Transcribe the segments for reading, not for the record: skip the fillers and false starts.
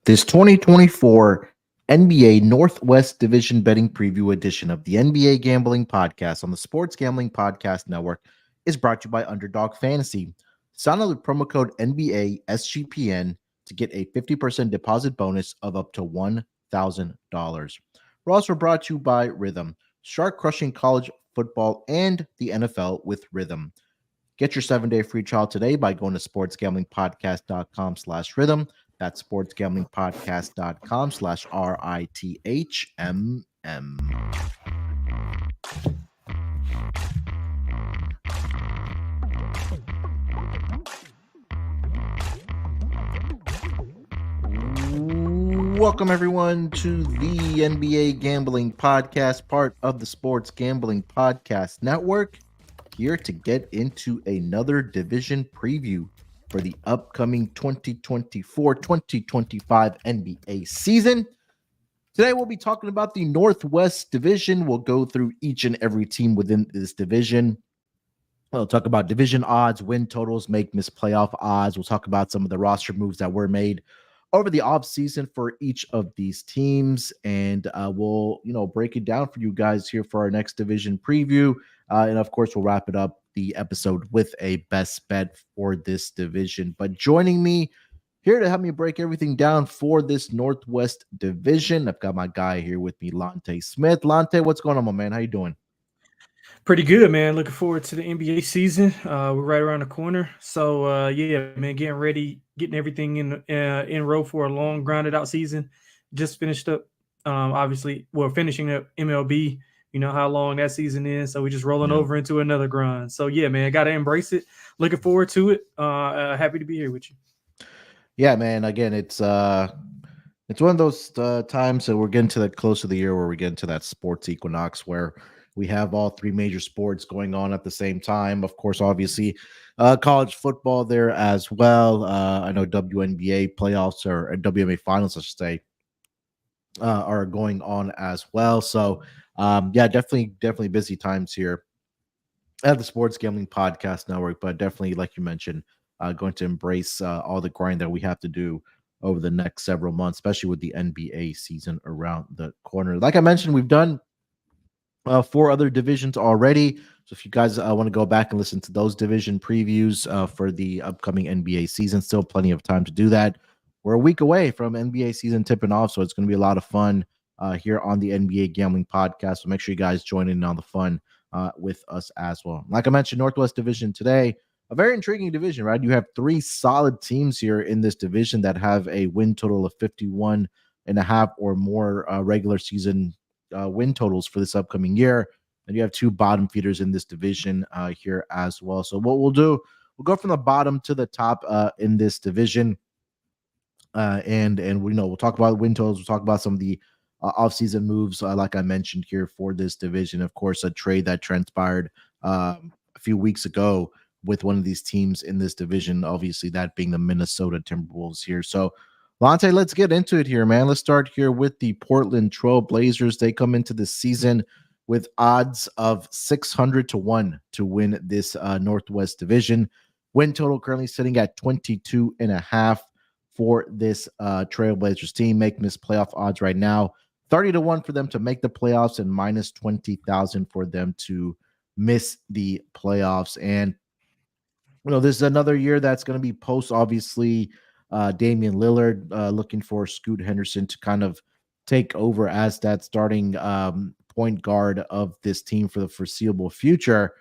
This 2024 NBA Northwest Division Betting Preview edition of the NBA Gambling Podcast on the Sports Gambling Podcast Network is brought to you by Underdog Fantasy. Sign up with promo code NBA SGPN to get a 50% deposit bonus of up to $1,000. We're also brought to you by Rhythm, shark crushing college football and the NFL with Rhythm. Get your 7-day free trial today by going to sportsgamblingpodcast.com/rhythm. That's sportsgamblingpodcast.com/RITHMM. Welcome, everyone, to the NBA Gambling Podcast, part of the Sports Gambling Podcast Network. Here to get into another division preview for the upcoming 2024-2025 NBA season. Today, we'll be talking about the Northwest Division. We'll go through each and every team within this division. We'll talk about division odds, win totals, make-miss playoff odds. We'll talk about some of the roster moves that were made over the offseason for each of these teams. And we'll, break it down for you guys here for our next division preview. And of course, we'll wrap it up the episode with a best bet for this division. But joining me here to help me break everything down for this Northwest Division, I've got my guy here with me, Lonte Smith. Lonte, what's going on, my man? How you doing? Pretty good, man. Looking forward to the NBA season. We're right around the corner. So, yeah, man, getting ready, getting everything in row for a long, grounded out season. Just finished up, obviously, finishing up MLB. You know how long that season is. So we're just rolling over into another grind. So, yeah, man, got to embrace it. Looking forward to it. Happy to be here with you. Yeah, man. Again, it's one of those times that we're getting to the close of the year where we get into that sports equinox where we have all three major sports going on at the same time. Of course, obviously, college football there as well. I know WNBA playoffs or WNBA finals, I should say, are going on as well. So, yeah, definitely busy times here at the Sports Gambling Podcast Network. But definitely, like you mentioned, going to embrace all the grind that we have to do over the next several months, especially with the NBA season around the corner. Like I mentioned, we've done 4 other divisions already. So if you guys want to go back and listen to those division previews for the upcoming NBA season, still plenty of time to do that. We're a week away from NBA season tipping off, so it's going to be a lot of fun here on the NBA Gambling Podcast. So make sure you guys join in on the fun with us as well. Like I mentioned, Northwest Division today, a very intriguing division, right? You have 3 solid teams here in this division that have a win total of 51.5 or more regular season win totals for this upcoming year. And you have 2 bottom feeders in this division here as well. So what we'll do, we'll go from the bottom to the top in this division. And we'll talk about win totals. We'll talk about some of the offseason moves, like I mentioned here for this division. Of course, a trade that transpired a few weeks ago with one of these teams in this division, obviously that being the Minnesota Timberwolves here. So Lonte, let's get into it here, man. Let's start here with the Portland Trail Blazers. They come into the season with odds of 600-1 to win this Northwest Division. Win total currently sitting at 22.5 for this Trailblazers team. Make-miss playoff odds right now, 30-1 for them to make the playoffs and minus 20,000 for them to miss the playoffs. And, this is another year that's going to be post, obviously, Damian Lillard looking for Scoot Henderson to kind of take over as that starting point guard of this team for the foreseeable future.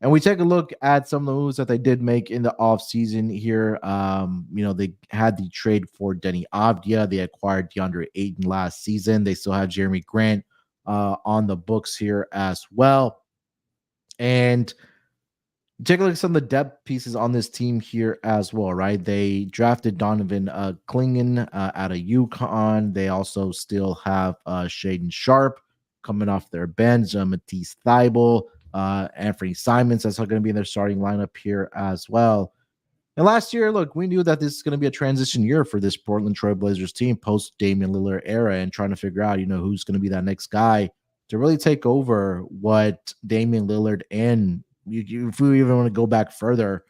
And we take a look at some of the moves that they did make in the offseason here. They had the trade for Denny Avdia. They acquired DeAndre Ayton last season. They still have Jeremy Grant on the books here as well. And take a look at some of the depth pieces on this team here as well, right? They drafted Donovan Clingan out of UConn. They also still have Shaden Sharp coming off their bench, Matisse Thybulle, Anthony Simons. That's going to be in their starting lineup here as well. And last year, look, we knew that this is going to be a transition year for this Portland Trail Blazers team post Damian Lillard era and trying to figure out, who's going to be that next guy to really take over what Damian Lillard and if we even want to go back further,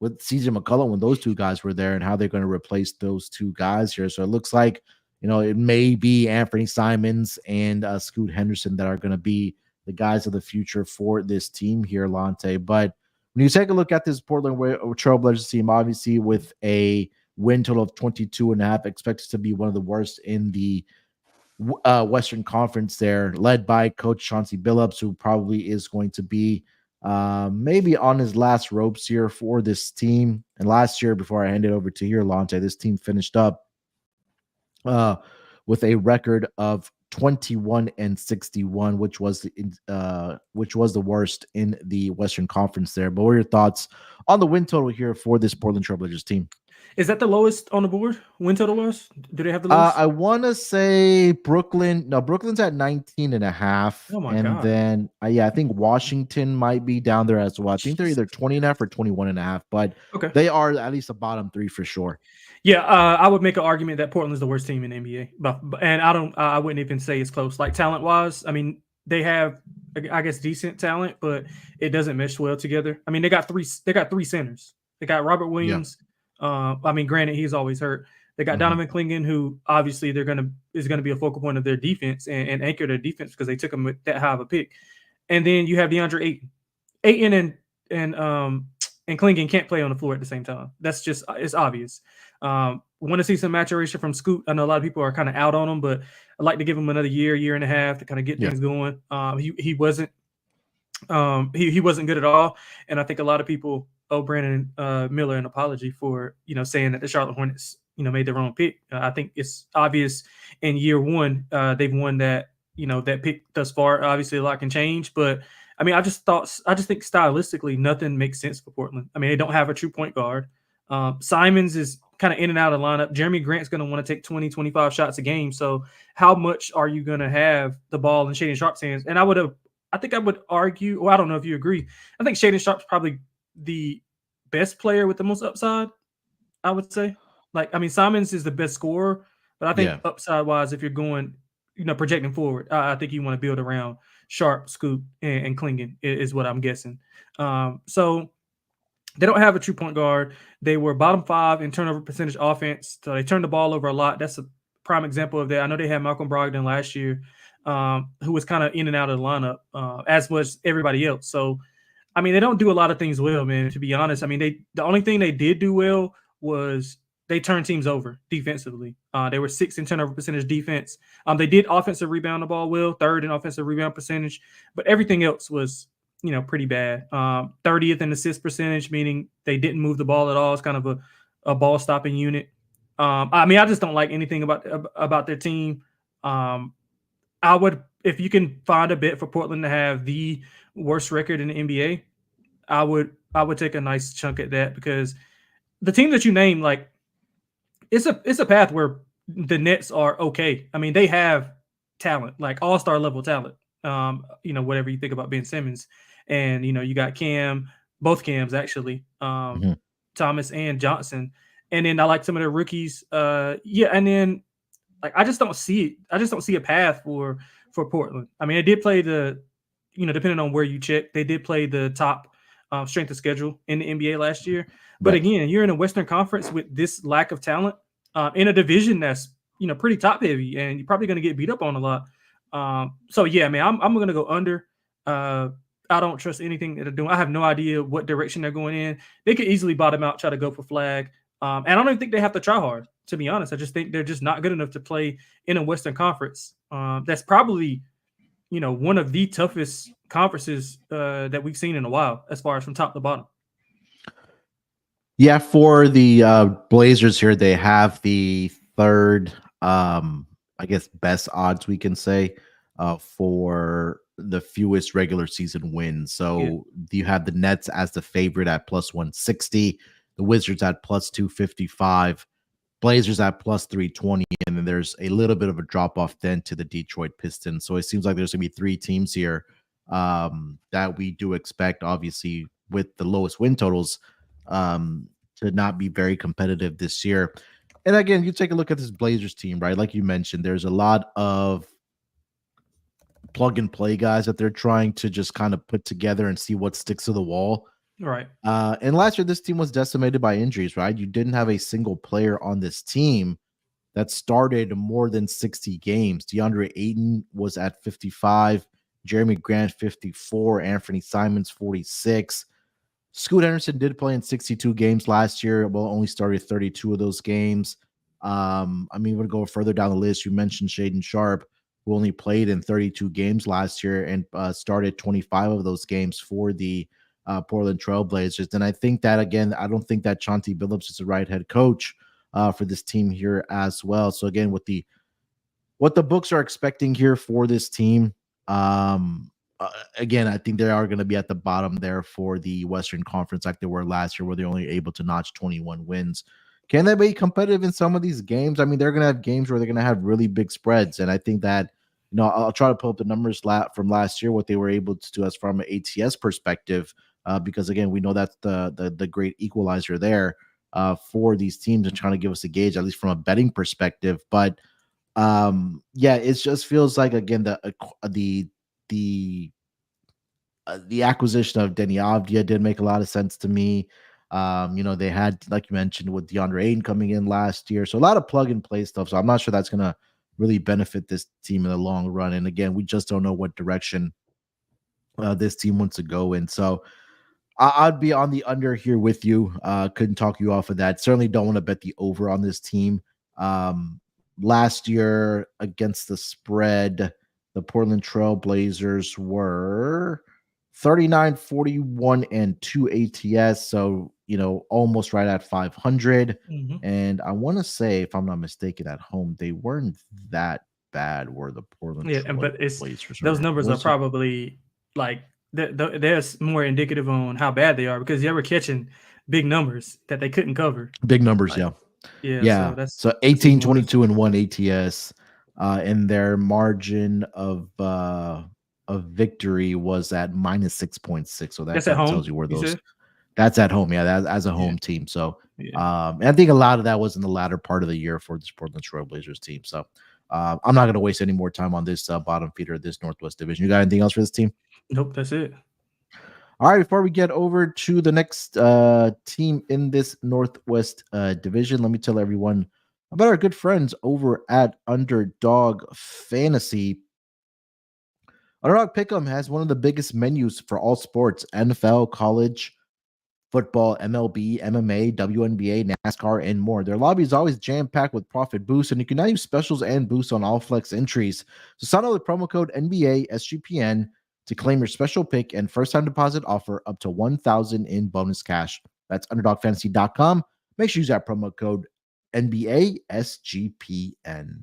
with CJ McCollum when those two guys were there, and how they're going to replace those two guys here. So it looks like, it may be Anthony Simons and Scoot Henderson that are going to be the guys of the future for this team here, Lonte. But when you take a look at this Portland Trailblazers team, obviously with a win total of 22.5, expected to be one of the worst in the Western Conference there, led by Coach Chauncey Billups, who probably is going to be maybe on his last ropes here for this team. And last year, before I hand it over to here, Lonte, this team finished up with a record of 21-61, which was the worst in the Western Conference there. But what are your thoughts on the win total here for this Portland Trailblazers team? Is that the lowest on the board? Win total was? Do they have the lowest? I want to say Brooklyn. No, Brooklyn's at 19.5. Oh my and God. then I think Washington might be down there as well. I think they're either 20.5 or 21.5, but Okay. they are at least a bottom three for sure. Yeah, I would make an argument that Portland's the worst team in the NBA, but and I wouldn't even say it's close. Like talent wise, I mean, they have, I guess, decent talent, but it doesn't mesh well together. I mean, they got three centers. They got Robert Williams. I mean, granted, he's always hurt. They got Donovan Clingan, who obviously is gonna be a focal point of their defense and anchor their defense because they took him with that high of a pick. And then you have DeAndre Ayton and Clingan can't play on the floor at the same time. That's just, it's obvious. Want to see some maturation from Scoot. I know a lot of people are kind of out on him, but I'd like to give him another year and a half to kind of get things going. He wasn't good at all, and I think a lot of people owe Brandon Miller an apology for saying that the Charlotte Hornets made the wrong pick. I think it's obvious in year one they've won that that pick thus far. Obviously, a lot can change, but I mean, I just think stylistically nothing makes sense for Portland. I mean, they don't have a true point guard. Simons is kind of in and out of the lineup. Jeremy Grant's going to want to take 20, 25 shots a game. So how much are you going to have the ball in Shaedon Sharpe's hands? And I think I would argue, well, I don't know if you agree. I think Shaedon Sharpe's probably the best player with the most upside, I would say. Like, I mean, Simons is the best scorer, but I think upside wise, if you're going, projecting forward, I think you want to build around Sharpe, Scoot, and Clingan is what I'm guessing. So they don't have a true point guard. They were bottom 5 in turnover percentage offense. So they turned the ball over a lot. That's a prime example of that. I know they had Malcolm Brogdon last year, who was kind of in and out of the lineup, as was everybody else. So, I mean, they don't do a lot of things well, man, to be honest. I mean, the only thing they did do well was they turned teams over defensively. They were 6th in turnover percentage defense. They did offensive rebound the ball well, 3rd in offensive rebound percentage, but everything else was pretty bad. 30th in assist percentage, meaning they didn't move the ball at all. It's kind of a ball stopping unit. I mean, I just don't like anything about their team. I would, if you can find a bet for Portland to have the worst record in the NBA, I would take a nice chunk at that, because the team that you named, like, it's a path where the Nets are okay. I mean, they have talent, like all-star level talent. Whatever you think about Ben Simmons. And, you got Cam, both Cams actually, Thomas and Johnson. And then I like some of their rookies. And then like I just don't see a path for Portland. I mean, they did play depending on where you check, they did play the top strength of schedule in the NBA last year. But again, you're in a Western Conference with this lack of talent in a division that's pretty top heavy, and you're probably going to get beat up on a lot. So yeah, man, I'm going to go under. I don't trust anything that they're doing. I have no idea what direction they're going in. They could easily bottom out, try to go for flag. And I don't even think they have to try hard, to be honest. I just think they're just not good enough to play in a Western Conference. That's probably, one of the toughest conferences that we've seen in a while, as far as from top to bottom. Yeah, for the Blazers here, they have the 3rd, I guess, best odds we can say for the fewest regular season wins. So you have the Nets as the favorite at plus 160, the Wizards at plus 255, Blazers at plus 320, and then there's a little bit of a drop off then to the Detroit Pistons. So it seems like there's going to be 3 teams here that we do expect, obviously, with the lowest win totals to not be very competitive this year. And again, you take a look at this Blazers team, right? Like you mentioned, there's a lot of plug and play guys that they're trying to just kind of put together and see what sticks to the wall. Right. And last year, this team was decimated by injuries, right? You didn't have a single player on this team that started more than 60 games. DeAndre Ayton was at 55, Jeremy Grant 54, Anthony Simons 46. Scoot Henderson did play in 62 games last year, but only started 32 of those games. I mean, we'll go further down the list. You mentioned Shaden Sharp, who only played in 32 games last year and started 25 of those games for the Portland Trailblazers. And I think that, again, I don't think that Chauncey Billups is the right head coach for this team here as well. So, again, with what the books are expecting here for this team, again, I think they are going to be at the bottom there for the Western Conference like they were last year, where they're only able to notch 21 wins. Can they be competitive in some of these games? I mean, they're going to have games where they're going to have really big spreads. And I think that, I'll try to pull up the numbers from last year, what they were able to do as from an ATS perspective, because, again, we know that's the great equalizer there for these teams and trying to give us a gauge, at least from a betting perspective. But yeah, it just feels like, again, the the acquisition of Denny Avdia did make a lot of sense to me. They had, like you mentioned, with DeAndre Ayton coming in last year, so a lot of plug and play stuff. So I'm not sure that's gonna really benefit this team in the long run. And again, we just don't know what direction this team wants to go in. So I'd be on the under here with you. Couldn't talk you off of that. Certainly don't want to bet the over on this team. Last year against the spread, the Portland Trail Blazers were 39, 41, and 2 ATS. So, almost right at 500. Mm-hmm. And I want to say, if I'm not mistaken, at home, they weren't that bad, were the Portland Yeah, Trail but Blazers. those Or numbers are was it? probably like they're more indicative on how bad they are because they were catching big numbers that they couldn't cover. Big numbers, Like, yeah. yeah, so Yeah. So that's even 18, worse. 22, and 1 ATS. And their margin of victory was at minus 6.6. So that That's at kind of tells home, you where you those said? that's at home. Yeah, that's as a Yeah, home team. So yeah. and I think a lot of that was in the latter part of the year for this Portland Trailblazers team. So I'm not going to waste any more time on this bottom feeder of this Northwest Division. You got anything else for this team? Nope, that's it. All right, before we get over to the next team in this Northwest division, let me tell everyone about our good friends over at Underdog Fantasy. Underdog Pick'em has one of the biggest menus for all sports: NFL, college football, MLB, MMA, WNBA, NASCAR, and more. Their lobby is always jam-packed with profit boosts, and you can now use specials and boosts on all flex entries. So sign up with promo code NBA SGPN to claim your special pick and first-time deposit offer up to $1,000 in bonus cash. That's underdogfantasy.com. Make sure you use that promo code NBA SGPN.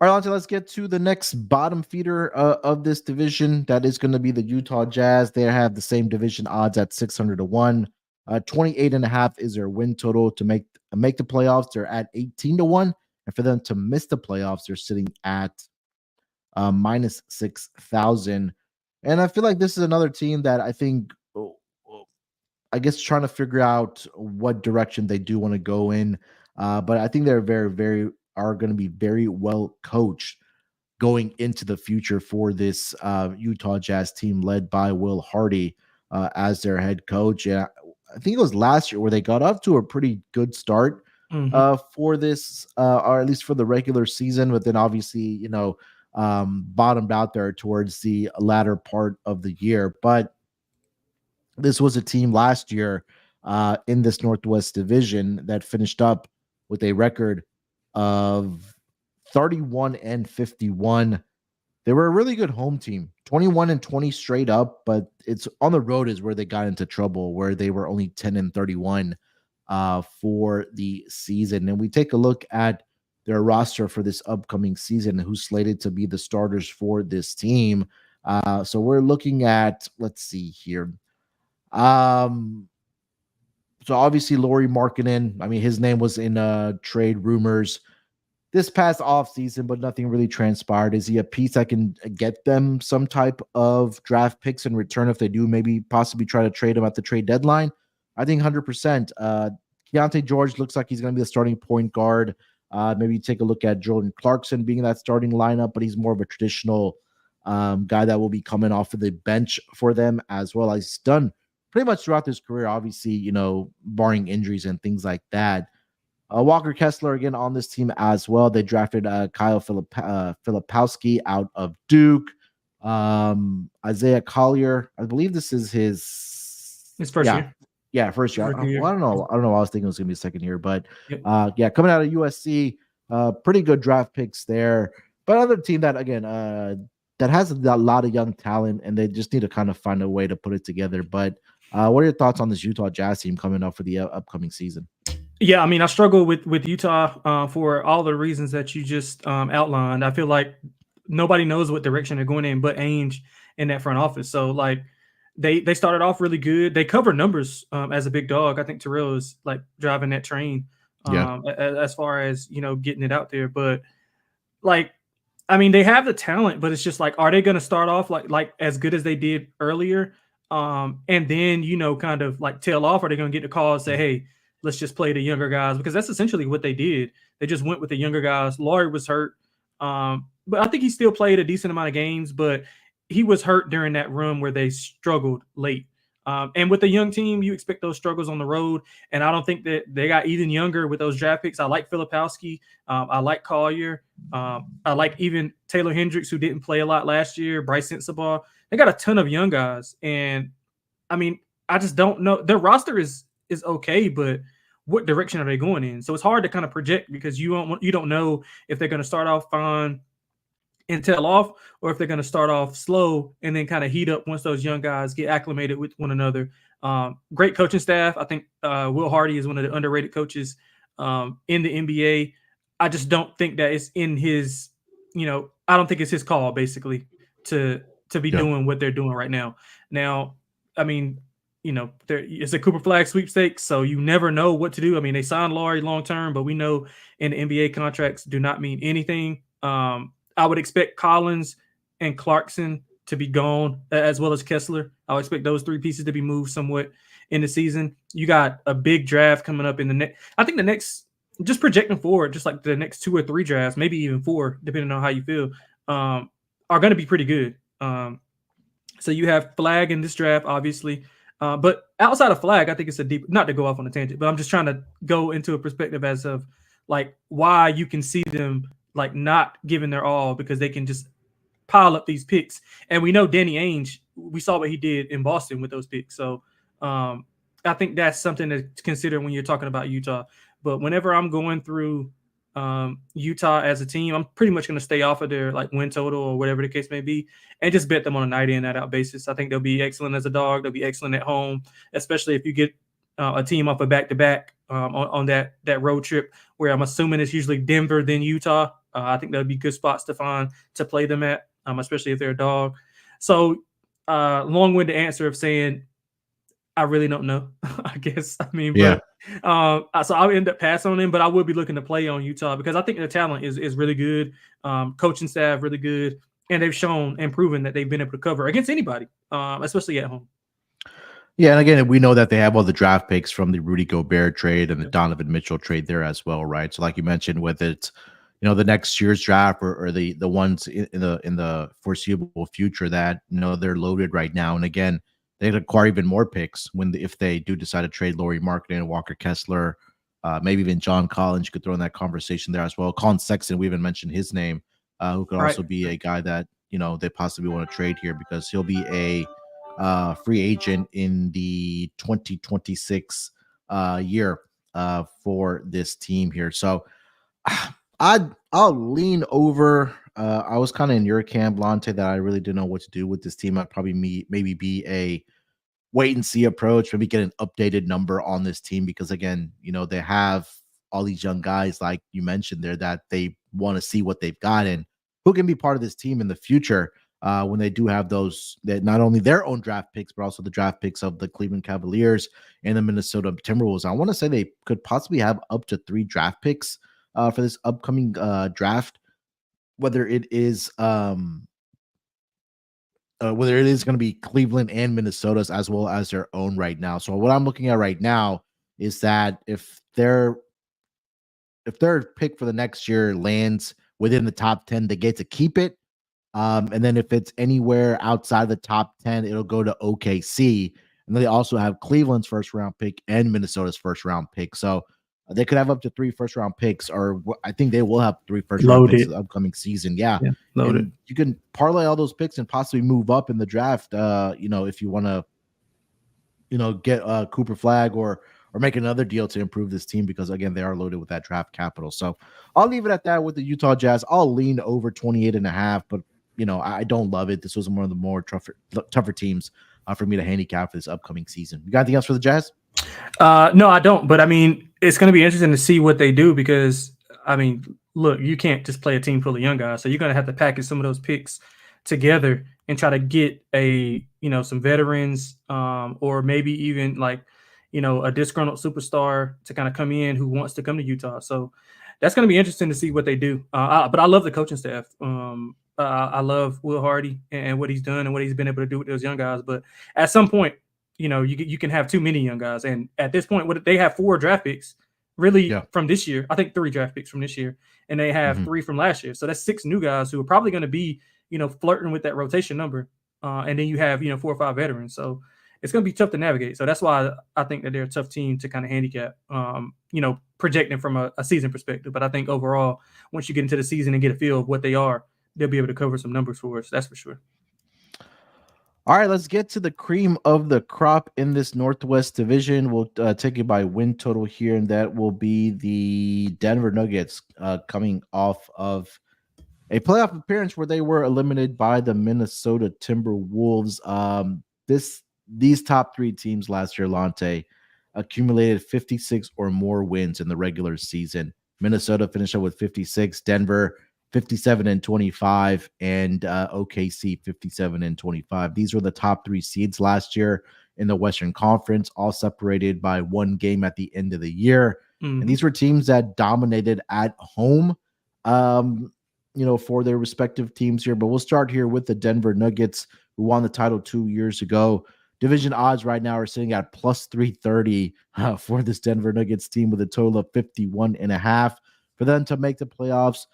All right, Lonte, let's get to the next bottom feeder of this division. That is going to be the Utah Jazz. They have the same division odds at 600 to 1. 28.5 is their win total to make the playoffs. They're at 18 to 1. And for them to miss the playoffs, they're sitting at minus 6,000. And I feel like this is another team that I think, I guess, trying to figure out what direction they do want to go in. But I think they're very, very are going to be very well coached going into the future for this Utah Jazz team led by Will Hardy as their head coach. Yeah, I think it was last year where they got off to a pretty good start Mm-hmm. for this, or at least for the regular season, but then obviously, bottomed out there towards the latter part of the year. But this was a team last year in this Northwest Division that finished up with a record of 31 and 51. They were a really good home team, 21 and 20 straight up, but it's on the road is where they got into trouble, where they were only 10 and 31 for the season. And we take a look at their roster for this upcoming season, who's slated to be the starters for this team. So we're looking at, let's see here. Um, so obviously Laurie Markkinen, I mean, his name was in trade rumors this past offseason, but nothing really transpired. Is he a piece that can get them some type of draft picks in return if they do maybe possibly try to trade him at the trade deadline? I think 100%. Keontae George looks like he's going to be the starting point guard. Maybe take a look at Jordan Clarkson being that starting lineup, but he's more of a traditional guy that will be coming off of the bench for them as well. He's done pretty much throughout his career, obviously, barring injuries and things like that. Walker Kessler again on this team as well. They drafted Kyle Filipowski out of Duke. Isaiah Collier, I believe this is his first year. Yeah, first year. I don't know. I was thinking it was gonna be second year, but Yep. Coming out of USC, pretty good draft picks there. But another team that again, that has a lot of young talent, and they just need to kind of find a way to put it together. But what are your thoughts on this Utah Jazz team coming up for the upcoming season? Yeah, I mean, I struggle with Utah for all the reasons that you just outlined. I feel like nobody knows what direction they're going in but Ainge in that front office. So like they started off really good. They cover numbers as a big dog. I think Terrell is like driving that train as far as getting it out there. But like, I mean, they have the talent, but it's just like, are they going to start off like as good as they did earlier, and then kind of like tail off? Or are they going to get the call and say, hey, let's just play the younger guys? Because that's essentially what they did. They just went with the younger guys. Laurie was hurt, but I think he still played a decent amount of games. But he was hurt during that run where they struggled late. And with a young team, you expect those struggles on the road. And I don't think that they got even younger with those draft picks. I like Filipowski. I like Collier. I like even Taylor Hendricks, who didn't play a lot last year. Bryce Sensabaugh. They got a ton of young guys. And I mean, I just don't know. Their roster is okay, but what direction are they going in? So it's hard to kind of project because you don't know if they're going to start off fine and tail off, or if they're going to start off slow and then kind of heat up once those young guys get acclimated with one another. Great coaching staff. I think Will Hardy is one of the underrated coaches in the NBA. I just don't think that it's in his, I don't think it's his call basically to be doing what they're doing right now. Now, I mean, it's a Cooper Flag sweepstakes, so you never know what to do. I mean, they signed Laurie long-term, but we know in the NBA contracts do not mean anything. I would expect Collins and Clarkson to be gone, as well as Kessler. I would expect those three pieces to be moved somewhat in the season. You got a big draft coming up in the next. I think the next, just projecting forward, just like the next 2 or 3 drafts, maybe even 4, depending on how you feel, are going to be pretty good. So you have Flag in this draft, obviously. But outside of Flag, I think it's a deep, not to go off on a tangent, but I'm just trying to go into a perspective as of like why you can see them like not giving their all, because they can just pile up these picks. And we know Danny Ainge, we saw what he did in Boston with those picks. So I think that's something to consider when you're talking about Utah. But whenever I'm going through Utah as a team, I'm pretty much going to stay off of their like win total or whatever the case may be, and just bet them on a night in, night out basis. I think they'll be excellent as a dog. They'll be excellent at home, especially if you get a team off a back-to-back on that road trip, where I'm assuming it's usually Denver, then Utah. I think that'd be good spots to find to play them at, especially if they're a dog. So long-winded answer of saying I really don't know, I guess. I mean, yeah. But so I'll end up passing on them, but I will be looking to play on Utah because I think their talent is really good. Coaching staff really good, and they've shown and proven that they've been able to cover against anybody, especially at home. Yeah, and again, we know that they have all the draft picks from the Rudy Gobert trade and the Donovan Mitchell trade there as well, right? So, like you mentioned, with it, the next year's draft or the ones in the foreseeable future that they're loaded right now, and again, they'd acquire even more picks if they do decide to trade Lauri Markkanen and Walker Kessler, maybe even John Collins. You could throw in that conversation there as well. Colin Sexton, we even mentioned his name, who could also be a guy that they possibly want to trade here because he'll be a free agent in the 2026 year for this team here. So I'll lean over. I was kind of in your camp, Lonte, that I really didn't know what to do with this team. I'd probably maybe be a wait and see approach, maybe get an updated number on this team because again, they have all these young guys like you mentioned there that they want to see what they've got and who can be part of this team in the future. When they do have those, that not only their own draft picks, but also the draft picks of the Cleveland Cavaliers and the Minnesota Timberwolves. I want to say they could possibly have up to 3 draft picks for this upcoming draft, whether it is going to be Cleveland and Minnesota's as well as their own right now. So what I'm looking at right now is that if their pick for the next year lands within the top 10, they get to keep it. And then if it's anywhere outside the top 10, it'll go to OKC. And then they also have Cleveland's first round pick and Minnesota's first round pick. So they could have up to 3 first round picks, or I think they will have 3 first round picks the upcoming season. Yeah. Loaded. You can parlay all those picks and possibly move up in the draft. If you want to, get Cooper Flag or make another deal to improve this team, because again, they are loaded with that draft capital. So I'll leave it at that with the Utah Jazz. I'll lean over 28.5, but I don't love it. This was one of the more tougher teams for me to handicap for this upcoming season. You got anything else for the Jazz? No, I don't. But I mean, it's going to be interesting to see what they do, because I mean, look, you can't just play a team full of young guys. So you're going to have to package some of those picks together and try to get some veterans, or maybe even a disgruntled superstar to kind of come in who wants to come to Utah. So that's going to be interesting to see what they do. But I love the coaching staff. I love Will Hardy and what he's done and what he's been able to do with those young guys. But at some point, you can have too many young guys. And at this point, they have 4 draft picks from this year. I think 3 draft picks from this year, and they have 3 from last year. So that's 6 new guys who are probably going to be, flirting with that rotation number. And then you have, 4 or 5 veterans. So it's going to be tough to navigate. So that's why I think that they're a tough team to kind of handicap, projecting from a season perspective. But I think overall, once you get into the season and get a feel of what they are, they'll be able to cover some numbers for us. That's for sure. All right, let's get to the cream of the crop in this Northwest division. We'll take it by win total here, and that will be the Denver Nuggets coming off of a playoff appearance where they were eliminated by the Minnesota Timberwolves. These top 3 teams last year, Lonte, accumulated 56 or more wins in the regular season. Minnesota finished up with 56, Denver 57-25, and OKC 57-25. These were the top 3 seeds last year in the Western Conference, all separated by 1 game at the end of the year. And these were teams that dominated at home, for their respective teams here. But we'll start here with the Denver Nuggets, who won the title 2 years ago. Division odds right now are sitting at plus 330 for this Denver Nuggets team, with a total of 51.5. For them to make the playoffs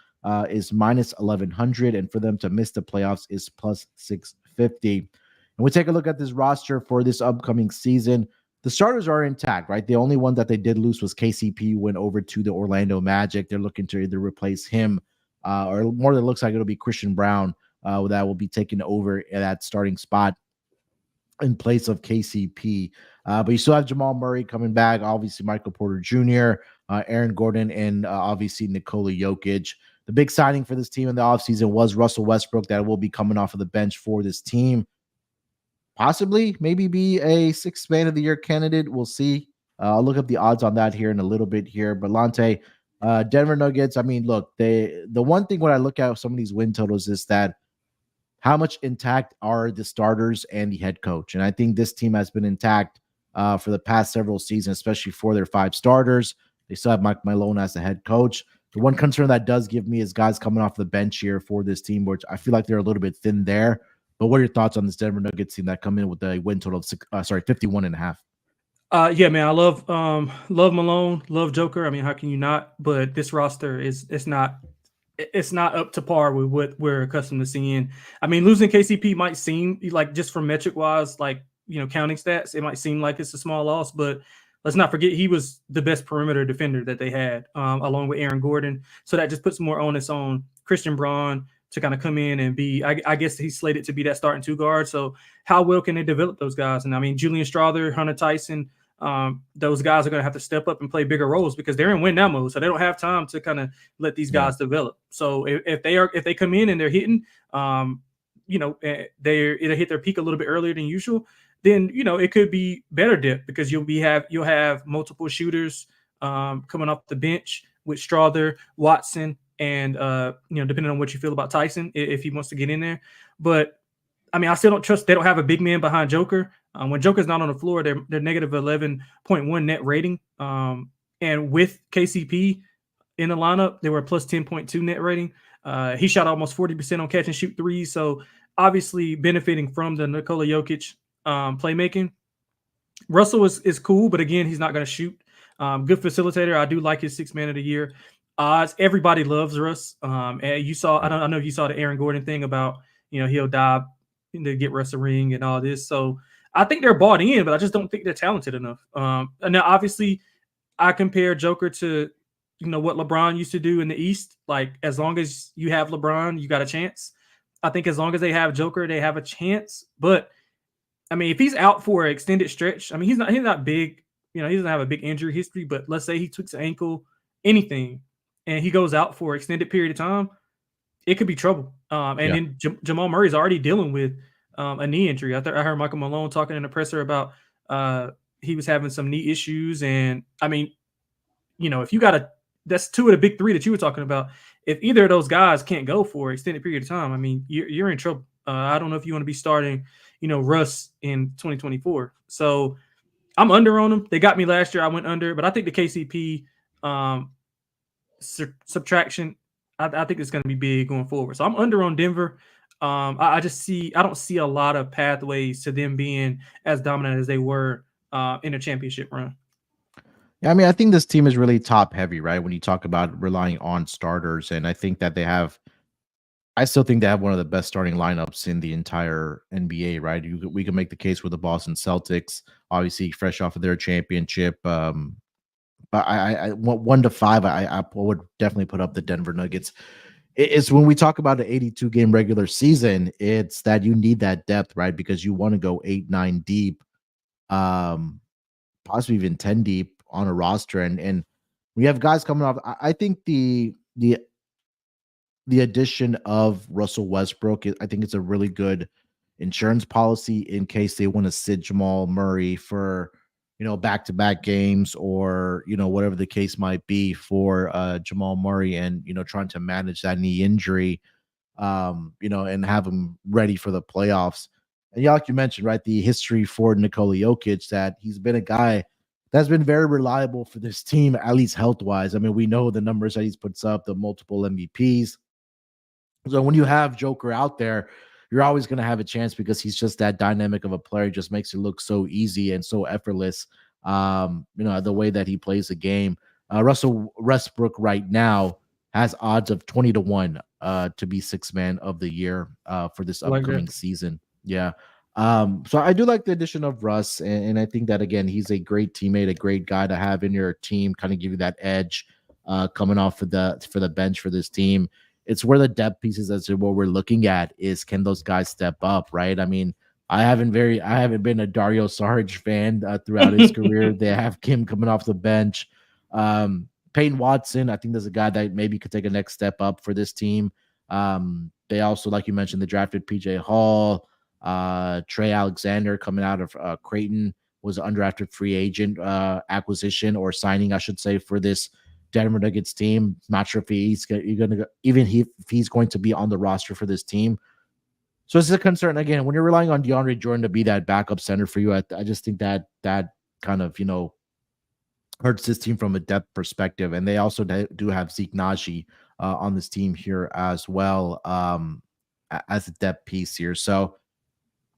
is minus 1,100, and for them to miss the playoffs is plus 650. And we take a look at this roster for this upcoming season. The starters are intact, right? The only one that they did lose was KCP, went over to the Orlando Magic. They're looking to either replace him or more than it looks like it'll be Christian Brown that will be taking over at that starting spot in place of KCP. But you still have Jamal Murray coming back, obviously Michael Porter Jr., Aaron Gordon, and obviously Nikola Jokic. The big signing for this team in the offseason was Russell Westbrook, that will be coming off of the bench for this team. Possibly, maybe be a 6th man of the year candidate. We'll see. I'll look up the odds on that here in a little bit here. But Lonte, Denver Nuggets, I mean, look, the one thing when I look at some of these win totals is that how much intact are the starters and the head coach? And I think this team has been intact for the past several seasons, especially for their 5 starters. They still have Mike Malone as the head coach. The one concern that does give me is guys coming off the bench here for this team, which I feel like they're a little bit thin there. But what are your thoughts on this Denver Nuggets team that come in with a win total of 51.5? Yeah, man, I love Malone, love Joker. I mean, how can you not? But this roster it's not up to par with what we're accustomed to seeing. I mean, losing KCP might seem like, just from metric wise, counting stats, it might seem like it's a small loss, but let's not forget he was the best perimeter defender that they had, along with Aaron Gordon. So that just puts more onus on Christian Braun to kind of come in and be, I guess he's slated to be that starting 2 guard. So how well can they develop those guys? And I mean, Julian Strawther, Hunter Tyson, those guys are going to have to step up and play bigger roles, because they're in win now mode. So they don't have time to kind of let these guys develop. So if they come in and they're hitting, it'll hit their peak a little bit earlier than usual, then, it could be better depth, because you'll have multiple shooters coming off the bench with Strawther, Watson, and depending on what you feel about Tyson, if he wants to get in there. But I mean, I still don't trust. They don't have a big man behind Joker. When Joker's not on the floor, they're negative 11.1 net rating. And with KCP in the lineup, they were plus 10.2 net rating. He shot almost 40% on catch and shoot threes. So obviously benefiting from the Nikola Jokic playmaking. Russell is cool, but again, he's not going to shoot. Good facilitator. I do like his 6th man of the year odds. Everybody loves Russ. And I don't know if you saw the Aaron Gordon thing about he'll die to get Russ a ring and all this. So I think they're bought in, but I just don't think they're talented enough. And now obviously I compare Joker to what LeBron used to do in the East. Like, as long as you have LeBron, you got a chance. I think as long as they have Joker, they have a chance. But I mean, if he's out for an extended stretch, I mean, he's not big. He doesn't have a big injury history. But let's say he tweaks an ankle, anything, and he goes out for an extended period of time, it could be trouble. And Yeah. then Jamal Murray's already dealing with a knee injury. I heard Michael Malone talking in the presser about he was having some knee issues. And I mean, if you got that's two of the big three that you were talking about. If either of those guys can't go for an extended period of time, I mean, you're in trouble. I don't know if you want to be starting, Russ in 2024. So I'm under on them. They got me last year. I went under, but I think the KCP subtraction, I think it's going to be big going forward. So I'm under on Denver. I don't see a lot of pathways to them being as dominant as they were in a championship run. Yeah, I mean, I think this team is really top heavy, right? When you talk about relying on starters, and I think that I still think they have one of the best starting lineups in the entire NBA, right? We can make the case with the Boston Celtics, obviously fresh off of their championship. But I 1 to 5, I would definitely put up the Denver Nuggets. It's when we talk about an 82 game regular season, it's that you need that depth, right? Because you want to go 8, 9 deep, possibly even 10 deep on a roster, and we have guys coming off. I think the addition of Russell Westbrook, I think it's a really good insurance policy in case they want to sit Jamal Murray for back-to-back games, or whatever the case might be for Jamal Murray, and trying to manage that knee injury, and have him ready for the playoffs. And like you mentioned, right, the history for Nikola Jokic, that he's been a guy that's been very reliable for this team, at least health-wise. I mean, we know the numbers that he's puts up, the multiple MVPs. So when you have Joker out there, you're always going to have a chance, because he's just that dynamic of a player. He just makes it look so easy and so effortless. The way that he plays the game. Russell Westbrook right now has odds of 20-1 to be sixth man of the year for this upcoming season. Yeah. So I do like the addition of Russ, and I think that, again, he's a great teammate, a great guy to have in your team, kind of give you that edge coming off for the bench for this team. It's where the depth pieces, as to what we're looking at, is can those guys step up, right? I mean, I haven't been a Dario Saric fan throughout his career. They have Kim coming off the bench. Peyton Watson, I think there's a guy that maybe could take a next step up for this team. They also, like you mentioned, they drafted PJ Hall. Trey Alexander, coming out of Creighton, was an undrafted free agent acquisition, or signing, I should say, for this Denver Nuggets team. Not sure if he's going to, if he's going to be on the roster for this team. So it's a concern. Again, when you're relying on DeAndre Jordan to be that backup center for you, I just think that kind of, hurts this team from a depth perspective. And they also do have Zeke Naji on this team here as well, as a depth piece here. So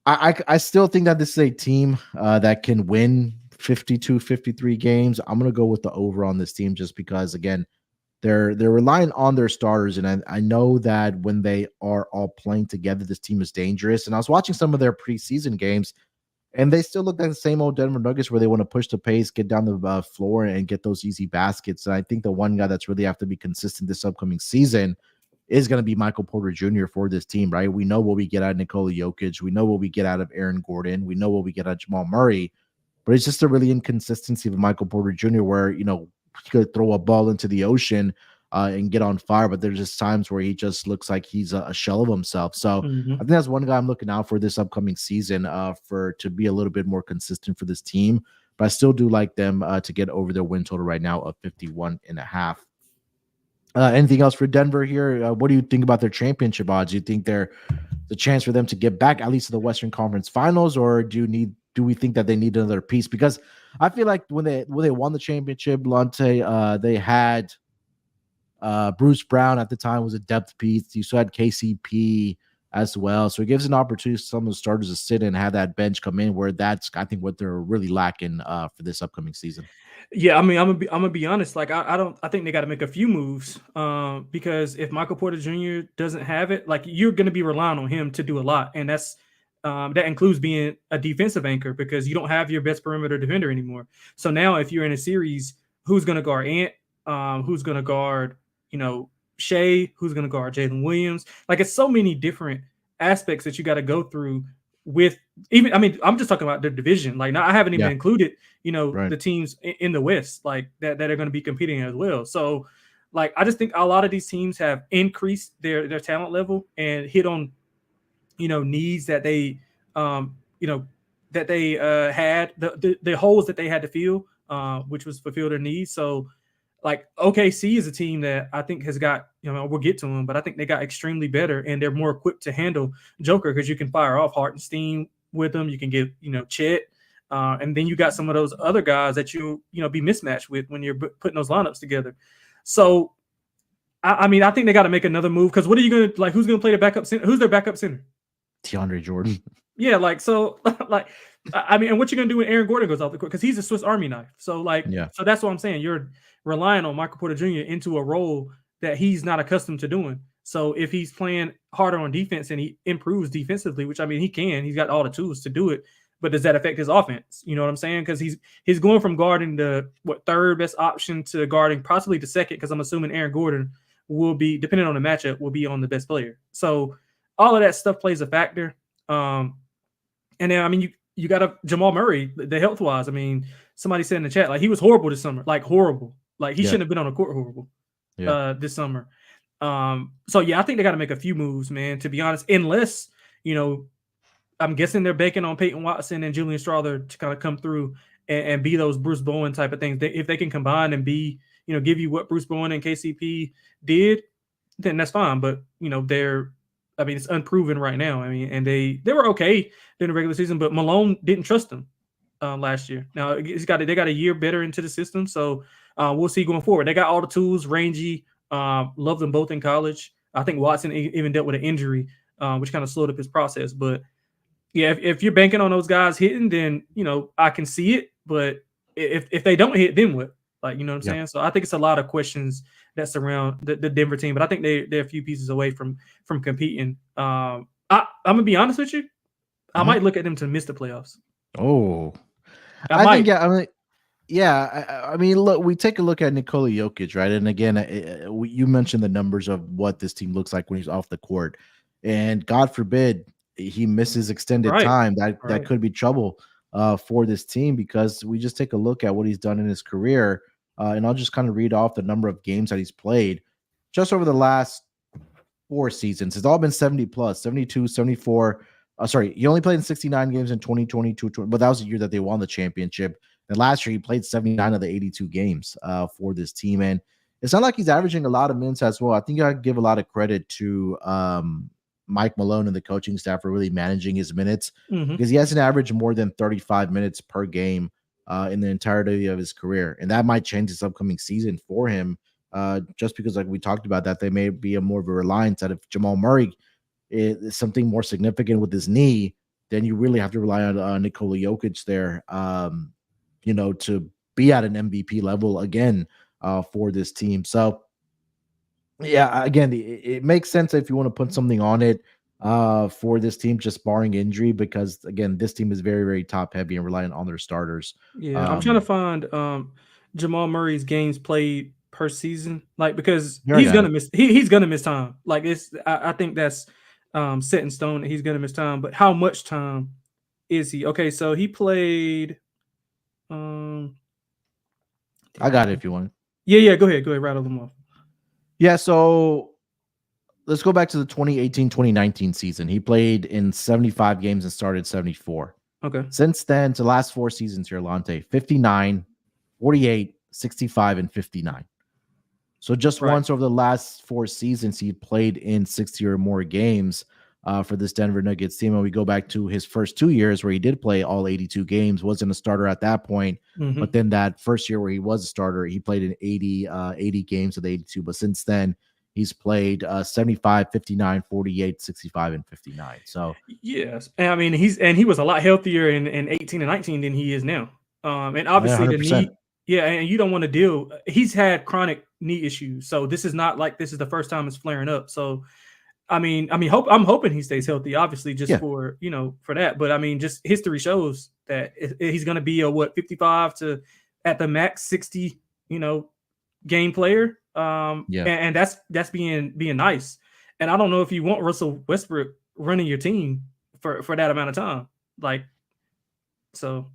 I still think that this is a team that can win 52, 53 games. I'm going to go with the over on this team, just because, again, they're relying on their starters. And I know that when they are all playing together, this team is dangerous. And I was watching some of their preseason games, and they still look like the same old Denver Nuggets, where they want to push the pace, get down the floor, and get those easy baskets. And I think the one guy that's really have to be consistent this upcoming season is going to be Michael Porter Jr. for this team, right? We know what we get out of Nikola Jokic. We know what we get out of Aaron Gordon. We know what we get out of Jamal Murray. But it's just a really inconsistency of Michael Porter Jr., where, he could throw a ball into the ocean and get on fire, but there's just times where he just looks like he's a shell of himself. So I think that's one guy I'm looking out for this upcoming season, to be a little bit more consistent for this team. But I still do like them to get over their win total right now of 51.5. Anything else for Denver here? What do you think about their championship odds? Do you think they're the chance for them to get back at least to the Western Conference Finals, or do we think that they need another piece? Because I feel like when they won the championship, Lonte, they had Bruce Brown at the time was a depth piece. You still had KCP as well, so it gives an opportunity for some of the starters to sit and have that bench come in, where that's, I think, what they're really lacking for this upcoming season. Yeah, I mean, I'm gonna be honest. Like, I think they got to make a few moves. Because if Michael Porter Jr. doesn't have it, like you're gonna be relying on him to do a lot, and that includes being a defensive anchor because you don't have your best perimeter defender anymore. So now, if you're in a series, who's gonna guard Ant? Who's gonna guard, you know, Shea? Who's gonna guard Jalen Williams? Like, it's so many different aspects that you got to go through with even. I mean, I'm just talking about the division. Like, now I haven't even Yeah, included right. the teams in the West like that are going to be competing as well. So like I just think a lot of these teams have increased their talent level and hit on needs that they um you know that they had the holes that they had to fill, which was fulfill their needs. So like OKC is a team that I think has got, we'll get to them, but I think they got extremely better and they're more equipped to handle Joker because you can fire off Hartenstein with them. You can get, Chet. And then you got some of those other guys that be mismatched with when you're putting those lineups together. So, I mean, I think they got to make another move because what are you going to, like, who's going to play the backup center? Who's their backup center? DeAndre Jordan. Yeah, like, so, like, I mean, and what you're going to do when Aaron Gordon goes off the court? Because he's a Swiss Army knife. So, like, Yeah. so that's what I'm saying. You're relying on Michael Porter Jr. into a role that he's not accustomed to doing. So if he's playing harder on defense and he improves defensively, which I mean, he's got all the tools to do it. But does that affect his offense? You know what I'm saying? Because he's going from guarding the third best option to guarding possibly the second. Because I'm assuming Aaron Gordon will be, depending on the matchup, will be on the best player. So all of that stuff plays a factor. And then I mean, you got a Jamal Murray, the health wise. I mean, somebody said in the chat like he was horrible this summer, like horrible, like he shouldn't have been on the court horrible this summer. So yeah, I think they got to make a few moves, man. To be honest, unless I'm guessing they're banking on Peyton Watson and Julian Strawther to kind of come through and be those Bruce Bowen type of things. If they can combine and be, give you what Bruce Bowen and KCP did, then that's fine. But it's unproven right now. I mean, and they were okay during the regular season, but Malone didn't trust them last year. Now they got a year better into the system, so we'll see going forward. They got all the tools, rangy. Loved them both in college. I think Watson even dealt with an injury, which kind of slowed up his process. But yeah, if you're banking on those guys hitting, then I can see it. But if they don't hit, then what? Like, you know what I'm saying? So I think it's a lot of questions that surround the Denver team. But I think they're a few pieces away from competing. I'm gonna be honest with you. I might look at them to miss the playoffs. Oh, I think I mean, look, we take a look at Nikola Jokic, right? And again, you mentioned the numbers of what this team looks like when he's off the court, and God forbid he misses extended time. That could be trouble for this team because we just take a look at what he's done in his career, and I'll just kind of read off the number of games that he's played just over the last 4 seasons. It's all been 70 plus, 72, 74. Sorry, he only played in 69 games in 2022, but that was the year that they won the championship. And last year, he played 79 of the 82 games for this team. And it's not like he's averaging a lot of minutes as well. I think I give a lot of credit to Mike Malone and the coaching staff for really managing his minutes because he hasn't averaged more than 35 minutes per game in the entirety of his career. And that might change this upcoming season for him just because, like we talked about, that they may be a more of a reliance that if Jamal Murray is something more significant with his knee, then you really have to rely on Nikola Jokic there. To be at an MVP level again for this team. So, yeah, again, it makes sense if you want to put something on it for this team, just barring injury, because, again, this team is very, very top heavy and reliant on their starters. Yeah, I'm trying to find Jamal Murray's games played per season, like because he's gonna miss he's gonna miss time. Like I think that's set in stone that he's gonna miss time. But how much time is he? Okay, so he played. I got it if you want. Yeah, go ahead, rattle them off. Yeah, so let's go back to the 2018-2019 season. He played in 75 games and started 74. Okay. Since then, to the last 4 seasons here, Lonte, 59, 48, 65, and 59. So just once over the last 4 seasons, he played in 60 or more games for this Denver Nuggets team. And we go back to his first 2 years where he did play all 82 games, wasn't a starter at that point. But then that first year where he was a starter, he played in 80 games of the 82. But since then, he's played 75, 59, 48, 65, and 59. So yes, and I mean he was a lot healthier in 18 and 19 than he is now. And obviously Yeah, and you don't want to deal. He's had chronic knee issues, so this is not like this is the first time it's flaring up. So I'm hoping he stays healthy, obviously, just Yeah, for for that. But I mean, just history shows that he's going to be a 55 to at the max 60, game player. yeah. And that's being nice. And I don't know if you want Russell Westbrook running your team for that amount of time. Like, so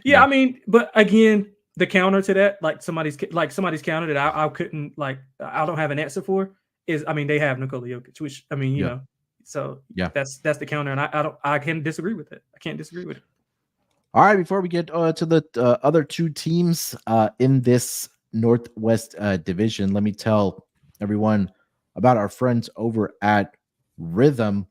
yeah, Yeah. I mean, but again, the counter to that, somebody's counter that I couldn't I don't have an answer for is, I mean, they have Nikola Jokic, which I mean, Yeah. so Yeah. that's the counter, and I can't disagree with it. I can't disagree with it. All right. Before we get to the other two teams in this Northwest division, let me tell everyone about our friends over at Rhythm.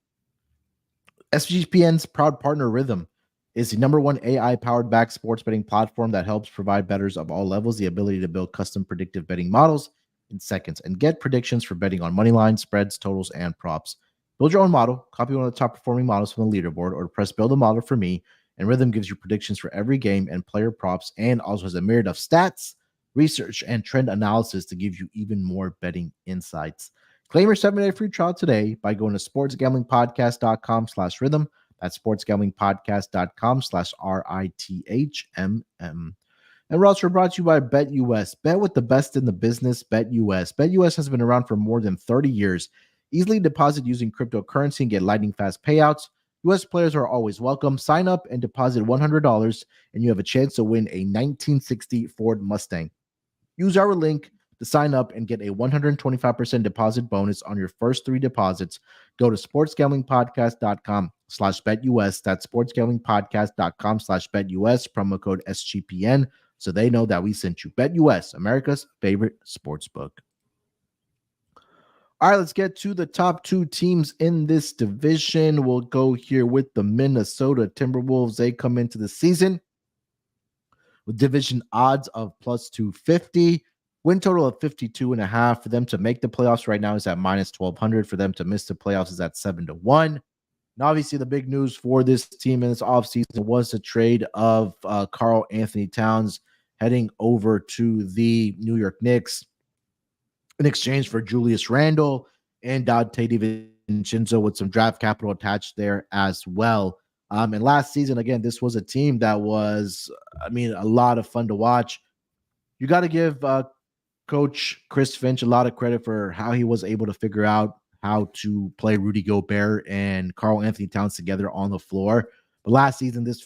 SGPN's proud partner, Rhythm, is the number one AI-powered back sports betting platform that helps provide bettors of all levels the ability to build custom predictive betting models in seconds and get predictions for betting on money lines, spreads, totals, and props. Build your own model, copy one of the top-performing models from the leaderboard, or press Build a Model for me, and Rhythm gives you predictions for every game and player props, and also has a myriad of stats, research, and trend analysis to give you even more betting insights. Claim your 7-day free trial today by going to sportsgamblingpodcast.com/rhythm. That's sportsgamblingpodcast.com/RITHMM. And we're also brought to you by BetUS. Bet with the best in the business, BetUS. BetUS has been around for more than 30 years. Easily deposit using cryptocurrency and get lightning fast payouts. US players are always welcome. Sign up and deposit $100, and you have a chance to win a 1960 Ford Mustang. Use our link to sign up and get a 125% deposit bonus on your first 3 deposits. Go to sportsgamblingpodcast.com/betus. That's sportsgamblingpodcast.com/betus, promo code SGPN, so they know that we sent you. BetUS, America's favorite sports book. All right, let's get to the top 2 teams in this division. We'll go here with the Minnesota Timberwolves. They come into the season with division odds of plus 250, win total of 52.5. For them to make the playoffs right now is at minus 1200. For them to miss the playoffs is at 7-1. And obviously, the big news for this team in this offseason was the trade of Karl Anthony Towns heading over to the New York Knicks in exchange for Julius Randle and Donte DiVincenzo with some draft capital attached there as well. And last season, again, this was a team that was, I mean, a lot of fun to watch. You got to give Coach Chris Finch a lot of credit for how he was able to figure out how to play Rudy Gobert and Karl Anthony Towns together on the floor. But last season, this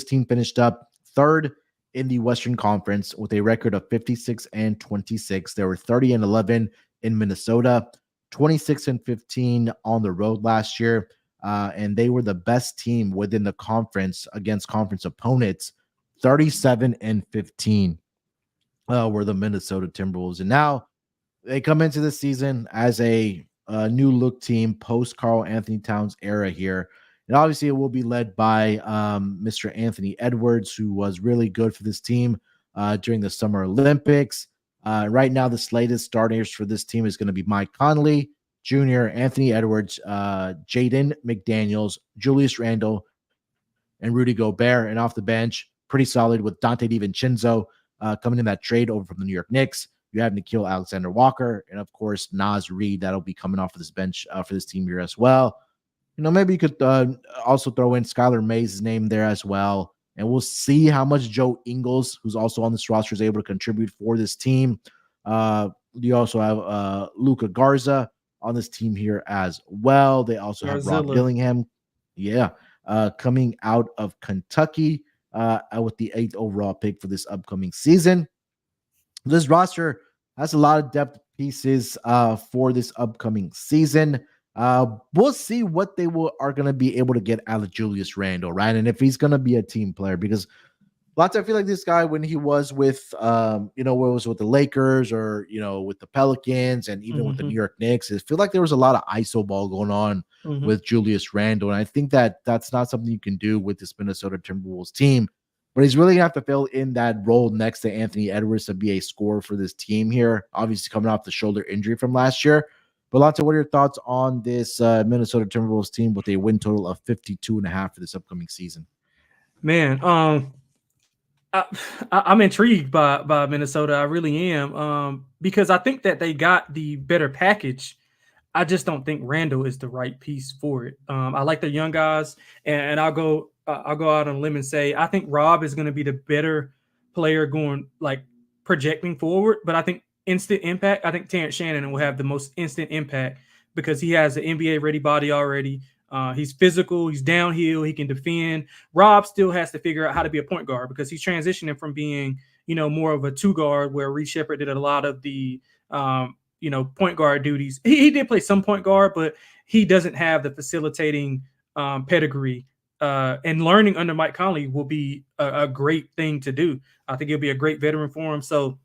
team finished up third in the Western Conference with a record of 56-26. They were 30-11 in Minnesota, 26-15 on the road last year. And they were the best team within the conference against conference opponents, 37-15 were the Minnesota Timberwolves. And now they come into the season as a new look team post Karl Anthony Towns era here. And obviously, it will be led by Mr. Anthony Edwards, who was really good for this team during the Summer Olympics. Right now, the latest starters for this team is going to be Mike Conley Jr., Anthony Edwards, Jaden McDaniels, Julius Randle, and Rudy Gobert. And off the bench, pretty solid with Donte DiVincenzo coming in that trade over from the New York Knicks. You have Nickeil Alexander-Walker, and of course, Naz Reid. That'll be coming off of this bench for this team here as well. Maybe you could also throw in Skylar Mays' name there as well. And we'll see how much Joe Ingles, who's also on this roster, is able to contribute for this team. You also have Luka Garza on this team here as well. They also have Rob Dillingham. Yeah. Coming out of Kentucky with the 8th overall pick for this upcoming season. This roster has a lot of depth pieces for this upcoming season. We'll see what they are going to be able to get out of Julius Randle, right? And if he's going to be a team player, because lots, I feel like this guy, when he was with, was with the Lakers or, with the Pelicans and even with the New York Knicks, I feel like there was a lot of ISO ball going on with Julius Randle. And I think that that's not something you can do with this Minnesota Timberwolves team. But he's really going to have to fill in that role next to Anthony Edwards to be a scorer for this team here. Obviously, coming off the shoulder injury from last year. But Lonte, what are your thoughts on this Minnesota Timberwolves team with a win total of 52.5 for this upcoming season? Man, I'm intrigued by Minnesota. I really am, because I think that they got the better package. I just don't think Randle is the right piece for it. I like the young guys, and I'll go out on a limb and say I think Rob is going to be the better player going like projecting forward. But I think instant impact. I think Terrence Shannon will have the most instant impact because he has an NBA ready body already. He's physical. He's downhill. He can defend. Rob still has to figure out how to be a point guard because he's transitioning from being, more of a two guard where Reed Shepherd did a lot of the, point guard duties. He did play some point guard, but he doesn't have the facilitating pedigree. And learning under Mike Conley will be a great thing to do. I think it'll be a great veteran for him. So,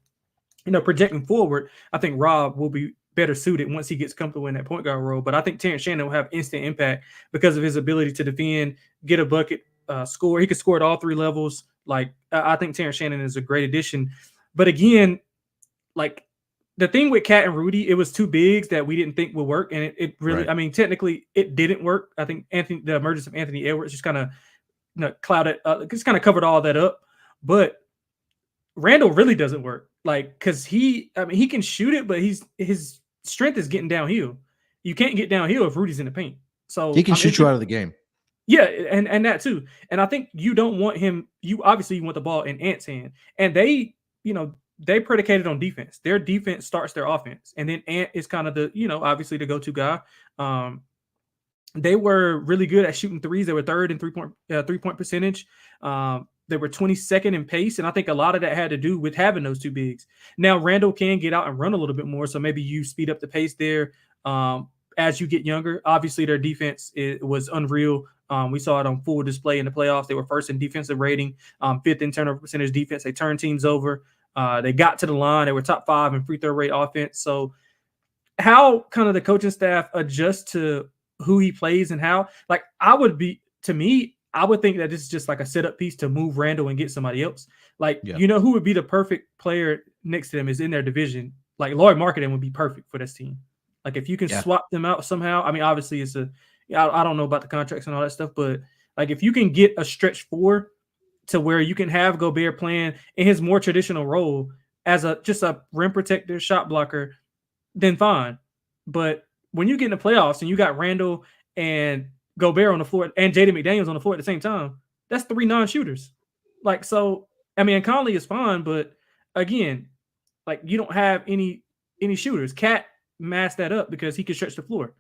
projecting forward, I think Rob will be better suited once he gets comfortable in that point guard role. But I think Terrence Shannon will have instant impact because of his ability to defend, get a bucket, score. He can score at all three levels. Like, I think Terrence Shannon is a great addition. But again, like the thing with Cat and Rudy, it was two bigs that we didn't think would work. And it really, Right. I mean, technically it didn't work. I think the emergence of Anthony Edwards just kind of clouded, just kind of covered all that up. But Randle really doesn't work. Like, because he can shoot it, but his strength is getting downhill. You can't get downhill if Rudy's in the paint. So He can shoot you out of the game. Yeah, and that too. And I think you don't want him. You obviously want the ball in Ant's hand, and they predicated on defense. Their defense starts their offense, and then Ant is kind of the obviously the go-to guy. They were really good at shooting threes. They were third in three-point percentage. They were 22nd in pace, and I think a lot of that had to do with having those two bigs. Now Randle can get out and run a little bit more, so maybe you speed up the pace there as you get younger. Obviously, their defense was unreal. We saw it on full display in the playoffs. They were first in defensive rating, fifth in turnover percentage defense. They turned teams over. They got to the line. They were top 5 in free throw rate offense. So how kind of the coaching staff adjust to who he plays and how, like, I would think that this is just like a setup piece to move Randle and get somebody else. Like, who would be the perfect player next to them is in their division. Like, Lauri Markkanen would be perfect for this team. Like, if you can swap them out somehow, I mean, obviously I don't know about the contracts and all that stuff, but like if you can get a stretch 4 to where you can have Gobert playing in his more traditional role as just a rim protector, shot blocker, then fine. But when you get in the playoffs and you got Randle and Gobert on the floor and Jaden McDaniels on the floor at the same time, that's 3 non-shooters. Like, so, I mean, Conley is fine, but again, like you don't have any shooters. Cat masked that up because he could stretch the floor.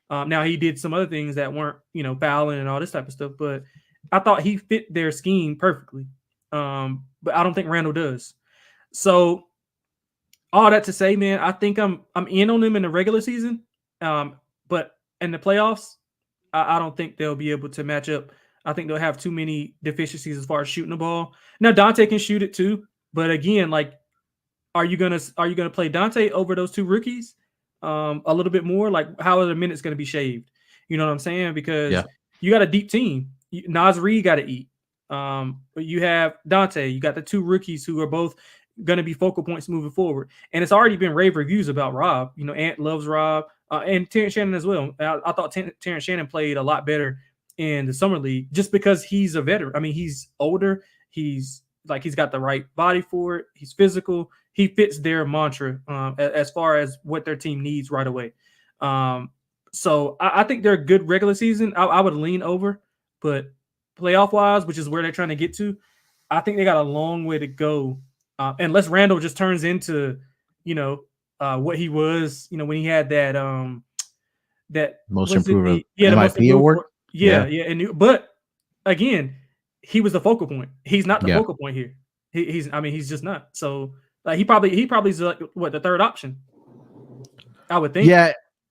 Now he did some other things that weren't, fouling and all this type of stuff, but I thought he fit their scheme perfectly. But I don't think Randle does. So all that to say, man, I think I'm in on them in the regular season. But in the playoffs, I don't think they'll be able to match up. I think they'll have too many deficiencies as far as shooting the ball. Now Dante can shoot it too, but again, like, are you gonna play Dante over those 2 rookies? A little bit more, like how are the minutes going to be shaved? You know what I'm saying? Because you got a deep team. Naz Reid got to eat. But you have Dante. You got the 2 rookies who are both going to be focal points moving forward. And it's already been rave reviews about Rob. Ant loves Rob and Terrence Shannon as well. I thought Terrence Shannon played a lot better in the summer league just because he's a veteran. I mean, he's older. He's got the right body for it. He's physical. He fits their mantra as far as what their team needs right away. So I think they're a good regular season. I would lean over, but playoff-wise, which is where they're trying to get to, I think they got a long way to go. Unless Randle just turns into, what he was, when he had that most improved MIP award. But again, he was the focal point. He's not the focal point here. He's just not. So he probably is like the third option, I would think.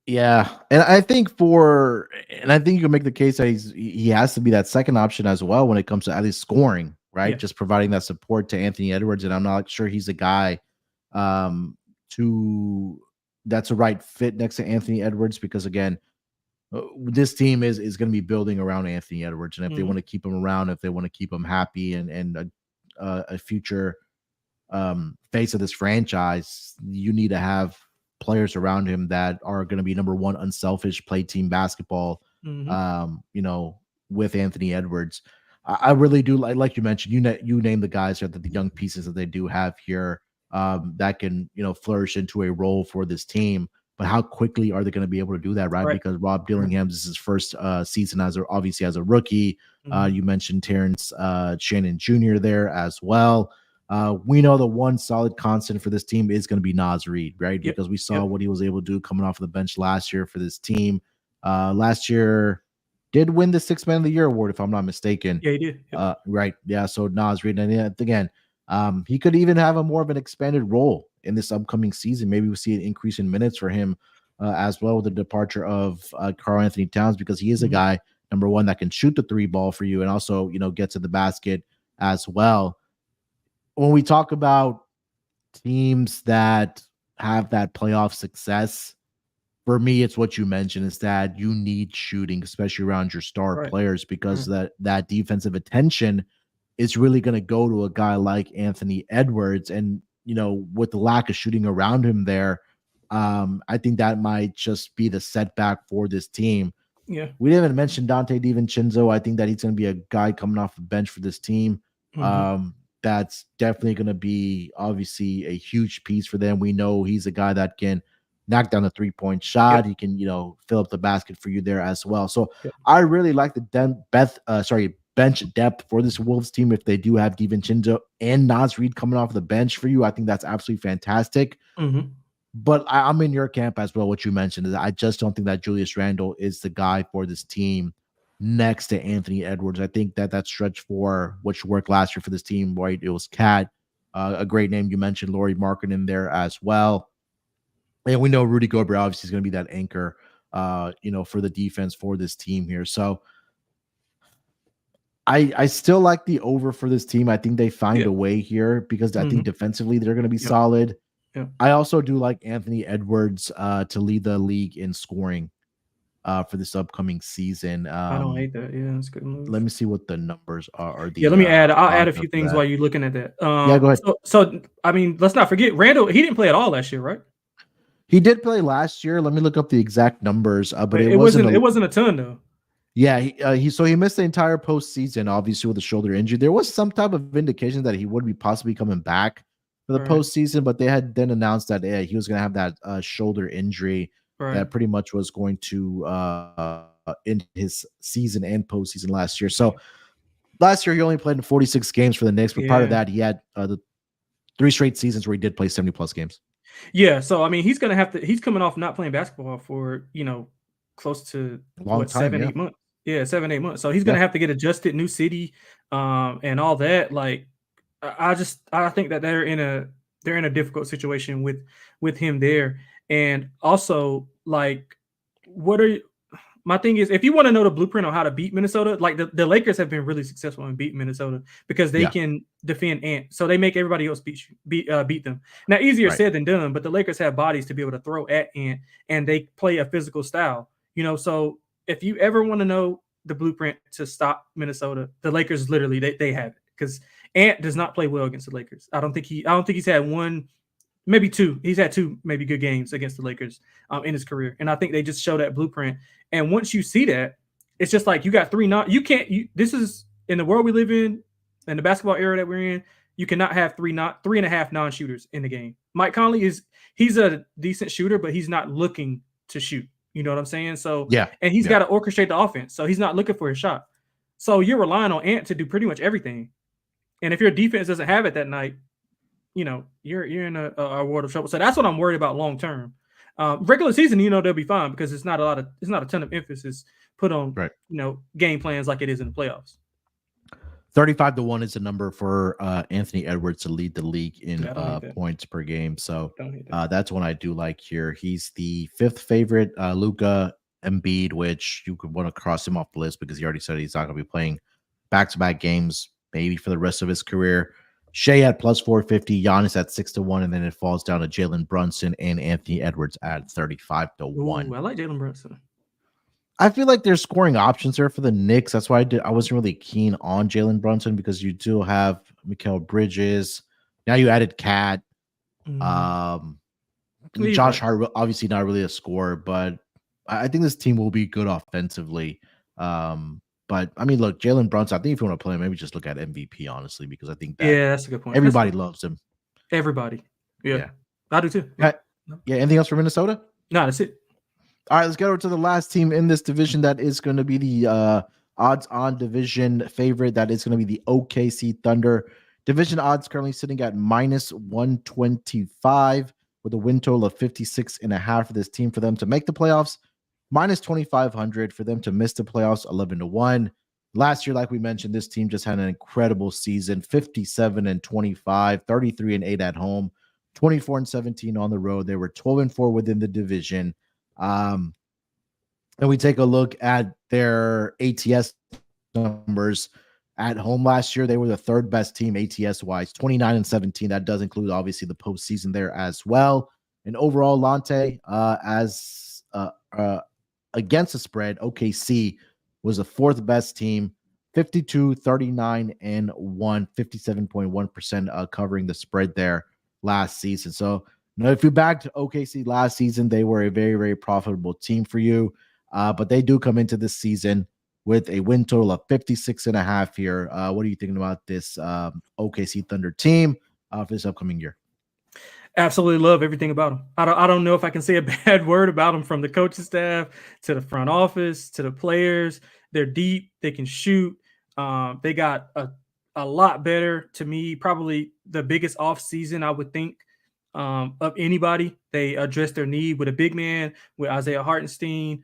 Yeah. And I think you can make the case that he has to be that second option as well when it comes to at least scoring, right? Yeah. Just providing that support to Anthony Edwards. And I'm not sure he's a guy that's a right fit next to Anthony Edwards because again, this team is going to be building around Anthony Edwards. And if they want to keep him around, if they want to keep him happy and a future face of this franchise, you need to have players around him that are going to be number one, unselfish, play team basketball, with Anthony Edwards. I really do like you mentioned. You name the guys that the young pieces that they do have here that can flourish into a role for this team. But how quickly are they going to be able to do that, right? Right. Because Rob Right. Dillingham, this is his first season obviously as a rookie. You mentioned Terrence Shannon Jr. there as well. We know the one solid constant for this team is going to be Naz Reid, right? Yep. Because we saw Yep. what he was able to do coming off the bench last year for this team. Last year did win the Sixth Man of the Year award, if I'm not mistaken. Yeah, he did. Yep. Right. Yeah. So Naz Reid, and again, he could even have a more of an expanded role in this upcoming season. Maybe we'll see an increase in minutes for him as well with the departure of Karl Anthony Towns, because he is a guy, number one, that can shoot the three ball for you and also, get to the basket as well. When we talk about teams that have that playoff success, for me, it's what you mentioned, is that you need shooting, especially around your star players, because that defensive attention is really going to go to a guy like Anthony Edwards. And, with the lack of shooting around him there, I think that might just be the setback for this team. Yeah. We didn't even mention Dante DiVincenzo. I think that he's going to be a guy coming off the bench for this team. That's definitely going to be obviously a huge piece for them. We know he's a guy that can knock down a 3-point shot. He can, fill up the basket for you there as well. So I really like the bench depth for this Wolves team. If they do have DiVincenzo and Naz Reid coming off the bench for you, I think that's absolutely fantastic. But I'm in your camp as well. What you mentioned is I just don't think that Julius Randle is the guy for this team next to Anthony Edwards. I think that stretch for which worked last year for this team, right? It was Cat, a great name. You mentioned Lauri Markkanen there as well. And we know Rudy Gobert obviously is going to be that anchor, for the defense for this team here. So I still like the over for this team. I think they find a way here because I think defensively they're going to be solid. I also do like Anthony Edwards to lead the league in scoring for this upcoming season. I don't hate that. Yeah, that's a good move. Let me see what the numbers are. Let me add. I'll add a few things while you're looking at that. Yeah, go ahead. So I mean, let's not forget Randle. He didn't play at all last year, right? He did play last year. Let me look up the exact numbers, but it wasn't a ton though. Yeah, he missed the entire postseason, obviously with a shoulder injury. There was some type of indication that he would be possibly coming back for the postseason, but they had then announced that he was going to have that shoulder injury that pretty much was going to end his season and postseason last year. So last year he only played in 46 games for the Knicks, but part of that he had the 3 straight seasons where he did play 70+ games. Yeah, so I mean he's going to have to. He's coming off not playing basketball for close to 7-8 months. Yeah, 7-8 months. So he's going to have to get adjusted, new city, and all that. Like, I think that they're in a difficult situation with him there. And also, like, my thing is, if you want to know the blueprint on how to beat Minnesota, like the Lakers have been really successful in beating Minnesota because they can defend Ant, so they make everybody else beat them. Now, easier said than done, but the Lakers have bodies to be able to throw at Ant, and they play a physical style. So if you ever want to know the blueprint to stop Minnesota, the Lakers literally they have it, because Ant does not play well against the Lakers. I don't think he's had one, maybe two. He's had 2 maybe good games against the Lakers in his career, and I think they just show that blueprint. And once you see that, it's just like you got 3 this is in the world we live in the basketball era that we're in. You cannot have 3.5 non-shooters in the game. Mike Conley he's a decent shooter, but he's not looking to shoot. You know what I'm saying? So and he's got to orchestrate the offense. So he's not looking for a shot. So you're relying on Ant to do pretty much everything. And if your defense doesn't have it that night, you're in a world of trouble. So that's what I'm worried about long term. Regular season, they'll be fine because it's not a ton of emphasis put on game plans like it is in the playoffs. 35-1 is the number for Anthony Edwards to lead the league in points per game. So that's one I do like here. He's the 5th favorite. Luka Embiid, which you could want to cross him off the list because he already said he's not going to be playing back-to-back games maybe for the rest of his career. Shea at plus 450, Giannis at 6-1, and then it falls down to Jalen Brunson and Anthony Edwards at 35-1. I like Jalen Brunson. I feel like there's scoring options there for the Knicks. That's why I wasn't really keen on Jalen Brunson, because you do have Mikal Bridges. Now you added Cat. Josh Hart, obviously not really a scorer, but I think this team will be good offensively. But I mean, look, Jalen Brunson. I think if you want to play him, maybe just look at MVP honestly, because I think that Yeah, that's a good point. everybody loves him. Everybody. Yeah, Yeah. I do too. Yeah. Uh, yeah. Anything else for Minnesota? No, that's it. All right, let's get over to the last team in this division. That is going to be the odds-on division favorite. That is going to be the OKC Thunder. Division odds currently sitting at -125 with a win total of 56.5 for this team for them to make the playoffs. -2,500 for them to miss the playoffs, 11-1. Last year, like we mentioned, this team just had an incredible season: 57-25, 33-8 at home, 24-17 on the road. They were 12-4 within the division. And we take a look at their ATS numbers at home last year. They were the third best team ATS wise, 29-17. That does include obviously the postseason there as well. And overall, Lonte, against the spread, OKC was the fourth best team, 52, 39, and 57.1% covering the spread there last season. So, if you backed OKC last season, they were a very, very profitable team for you. But they do come into this season with a win total of 56.5 here. What are you thinking about this OKC Thunder team for this upcoming year? Absolutely love everything about them. I don't know if I can say a bad word about them, from the coaching staff to the front office to the players. They're deep. They can shoot. They got a lot better, to me, probably the biggest offseason I would think of anybody. They addressed their need with a big man, with Isaiah Hartenstein,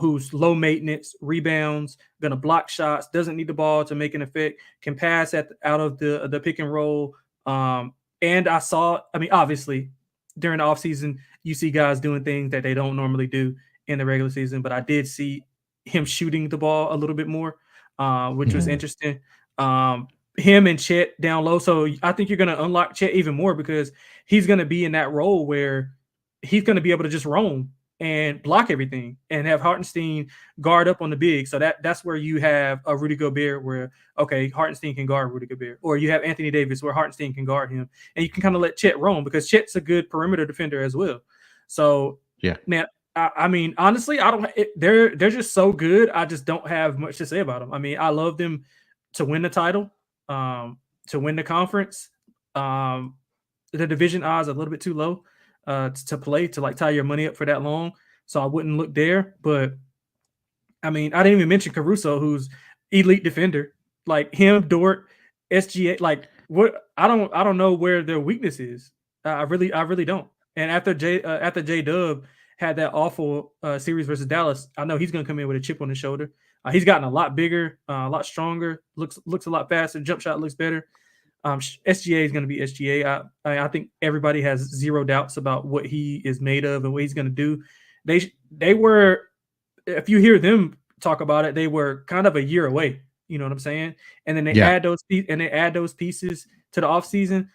who's low maintenance, rebounds, going to block shots, doesn't need the ball to make an effect, can pass out of the pick and roll. And obviously, during the offseason, you see guys doing things that they don't normally do in the regular season, but I did see him shooting the ball a little bit more, which was interesting. Him and Chet down low. So I think you're going to unlock Chet even more, because he's going to be in that role where he's going to be able to just roam and block everything, and have Hartenstein guard up on the big. So that's where you have a Rudy Gobert where, okay, Hartenstein can guard Rudy Gobert, or you have Anthony Davis where Hartenstein can guard him, and you can kind of let Chet roam, because Chet's a good perimeter defender as well. So yeah, man, I mean, honestly, they're just so good. I just don't have much to say about them. I mean, I love them to win the title, to win the conference. The division odds are a little bit too low to play, to like tie your money up for that long. So I wouldn't look there. But I mean, I didn't even mention Caruso, who's elite defender. Like him, Dort, SGA. Like what? I don't know where their weakness is. I really don't. And after J Dub had that awful series versus Dallas, I know he's going to come in with a chip on his shoulder. He's gotten a lot bigger, a lot stronger, looks a lot faster. Jump shot looks better. SGA is going to be SGA. I think everybody has zero doubts about what he is made of and what he's going to do. They were, if you hear them talk about it, they were kind of a year away. You know what I'm saying? And then they add those pieces to the offseason.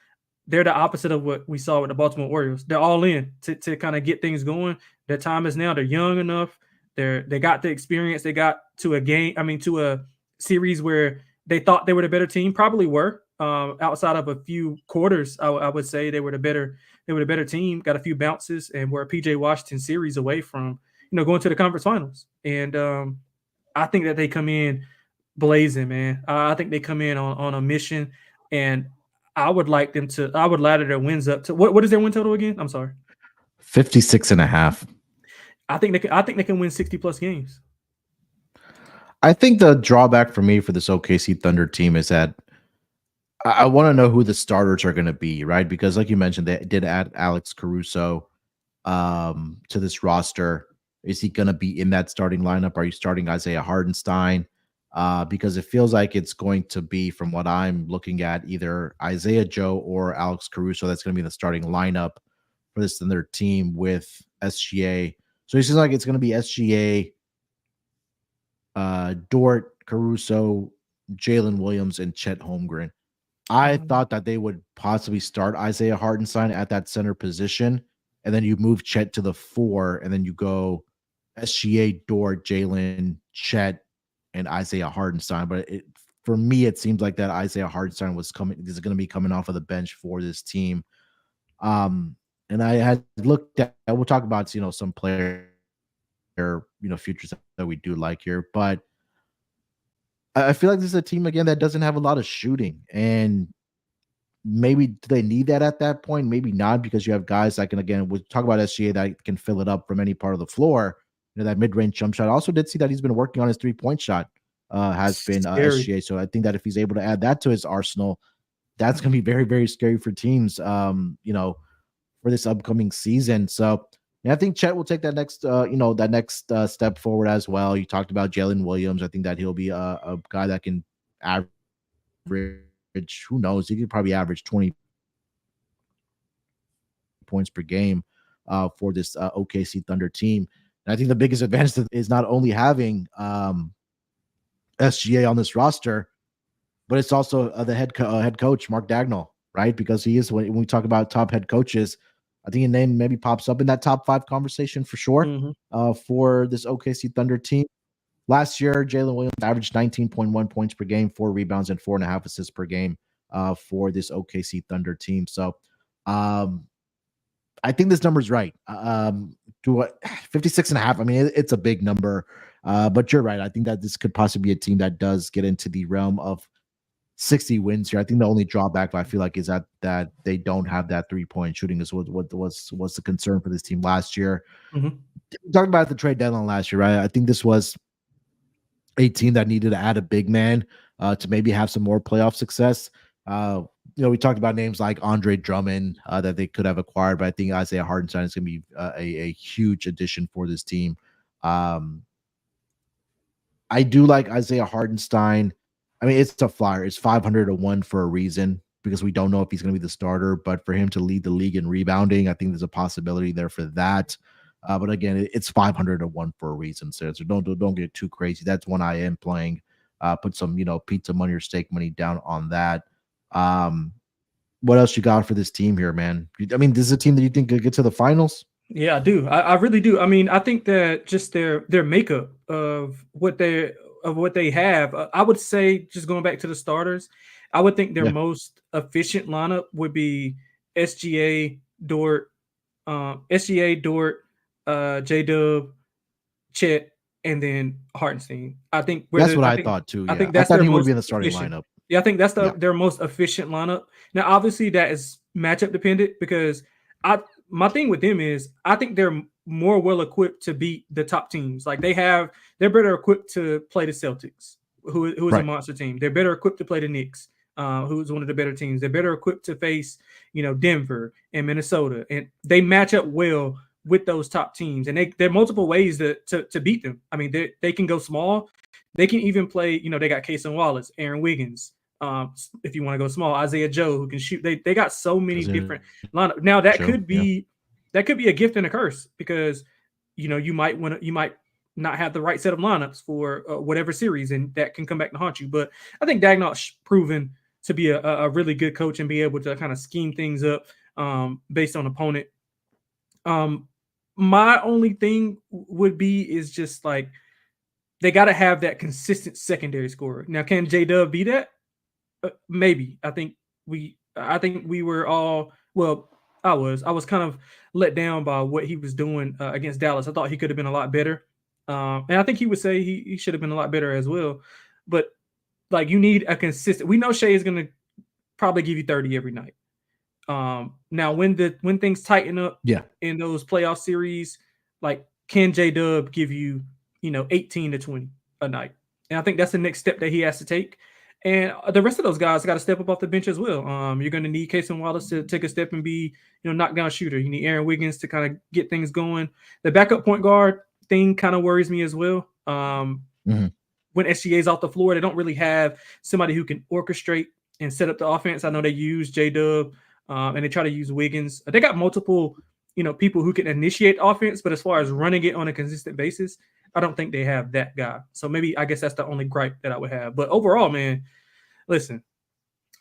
They're the opposite of what we saw with the Baltimore Orioles. They're all in to kind of get things going. Their time is now. They're young enough. They got the experience. They got to a series where they thought they were the better team. Probably were. Outside of a few quarters, I would say they were the better team. Got a few bounces, and were a PJ Washington series away from going to the conference finals. And I think that they come in blazing, man. I think they come in on a mission, and I would ladder their wins up to what is their win total again? I'm sorry, 56.5. I think they can win 60 plus games. I think the drawback for me for this OKC Thunder team is that I want to know who the starters are going to be, right? Because like you mentioned, they did add Alex Caruso to this roster. Is he going to be in that starting lineup? Are you starting Isaiah Hartenstein? Because it feels like it's going to be, from what I'm looking at, either Isaiah Joe or Alex Caruso. That's going to be the starting lineup for this Thunder team with SGA. So it seems like it's going to be SGA, Dort, Caruso, Jalen Williams, and Chet Holmgren. I thought that they would possibly start Isaiah Hartenstein at that center position, and then you move Chet to the 4, and then you go SGA, Dort, Jalen, Chet, and Isaiah Hartenstein. But for me, it seems like that Isaiah Hartenstein is going to be coming off of the bench for this team. And I had looked at, we'll talk about some player futures that we do like here, but I feel like this is a team again that doesn't have a lot of shooting, and maybe do they need that at that point? Maybe not, because you have guys that can, again, we talk about SGA, that can fill it up from any part of the floor. That mid-range jump shot. I also did see that he's been working on his 3-point shot. Has been Scary. SGA. So I think that if he's able to add that to his arsenal, that's going to be very, very scary for teams. For this upcoming season. So I think Chet will take that next, step forward as well. You talked about Jalen Williams. I think that he'll be a guy that can average. Who knows? He could probably average 20 points per game for this OKC Thunder team. And I think the biggest advantage is not only having SGA on this roster, but it's also the head coach, Mark Dagnall, right? Because he is, when we talk about top head coaches, I think his name maybe pops up in that top 5 conversation for sure for this OKC Thunder team. Last year, Jalen Williams averaged 19.1 points per game, 4 rebounds, and 4.5 assists per game for this OKC Thunder team. So I think this number is right. 56.5. I mean, it's a big number, but you're right. I think that this could possibly be a team that does get into the realm of 60 wins here. I think the only drawback I feel like is that they don't have that 3-point shooting is what was the concern for this team last year. Mm-hmm. Talking about the trade deadline last year, right? I think this was a team that needed to add a big man to maybe have some more playoff success. We talked about names like Andre Drummond that they could have acquired, but I think Isaiah Hartenstein is going to be a huge addition for this team. I do like Isaiah Hartenstein. I mean, it's a flyer. It's 500-1 for a reason, because we don't know if he's going to be the starter. But for him to lead the league in rebounding, I think there's a possibility there for that. But again, it's 500-1 for a reason. So don't get too crazy. That's one I am playing. Put some pizza money or stake money down on that. What else you got for this team here, man? I mean, this is a team that you think could get to the finals? Yeah, I do. I really do. I mean, I think that just their makeup of what they have, I would say, just going back to the starters, I would think their most efficient lineup would be SGA, Dort, J-Dub, Chet, and then Hartenstein. I think that's what I thought too. Yeah. I think that's he their would most be in the starting efficient lineup. Yeah, I think that's their most efficient lineup. Now, obviously, that is matchup dependent, because my thing with them is I think they're more well equipped to beat the top teams. Like they're better equipped to play the Celtics, who is a monster team. They're better equipped to play the Knicks, who's one of the better teams. They're better equipped to face, Denver and Minnesota, and they match up well with those top teams. And there are multiple ways to beat them. I mean, they can go small. They can even play. They got Cason Wallace, Aaron Wiggins. If you want to go small, Isaiah Joe, who can shoot. They got so many different lineups. Now that could be a gift and a curse, because you might not have the right set of lineups for whatever series, and that can come back to haunt you. But I think Dagnall's proven to be a really good coach and be able to kind of scheme things up based on opponent. My only thing would be is just like they got to have that consistent secondary scorer. Now, can J-Dub be that? Maybe. I think we were all, well, I was kind of let down by what he was doing against Dallas. I thought he could have been a lot better. And I think he would say he should have been a lot better as well. But like, you need a consistent, we know Shea is going to probably give you 30 every night. Now when things tighten up in those playoff series, like, can J-Dub give you, 18 to 20 a night? And I think that's the next step that he has to take. And the rest of those guys got to step up off the bench as well. You're going to need Cason Wallace to take a step and be, knockdown shooter. You need Aaron Wiggins to kind of get things going. The backup point guard thing kind of worries me as well. When SGA is off the floor, they don't really have somebody who can orchestrate and set up the offense. I know they use J-Dub and they try to use Wiggins. They got multiple, people who can initiate offense, but as far as running it on a consistent basis, I don't think they have that guy. So maybe, I guess that's the only gripe that I would have. But overall, man, listen,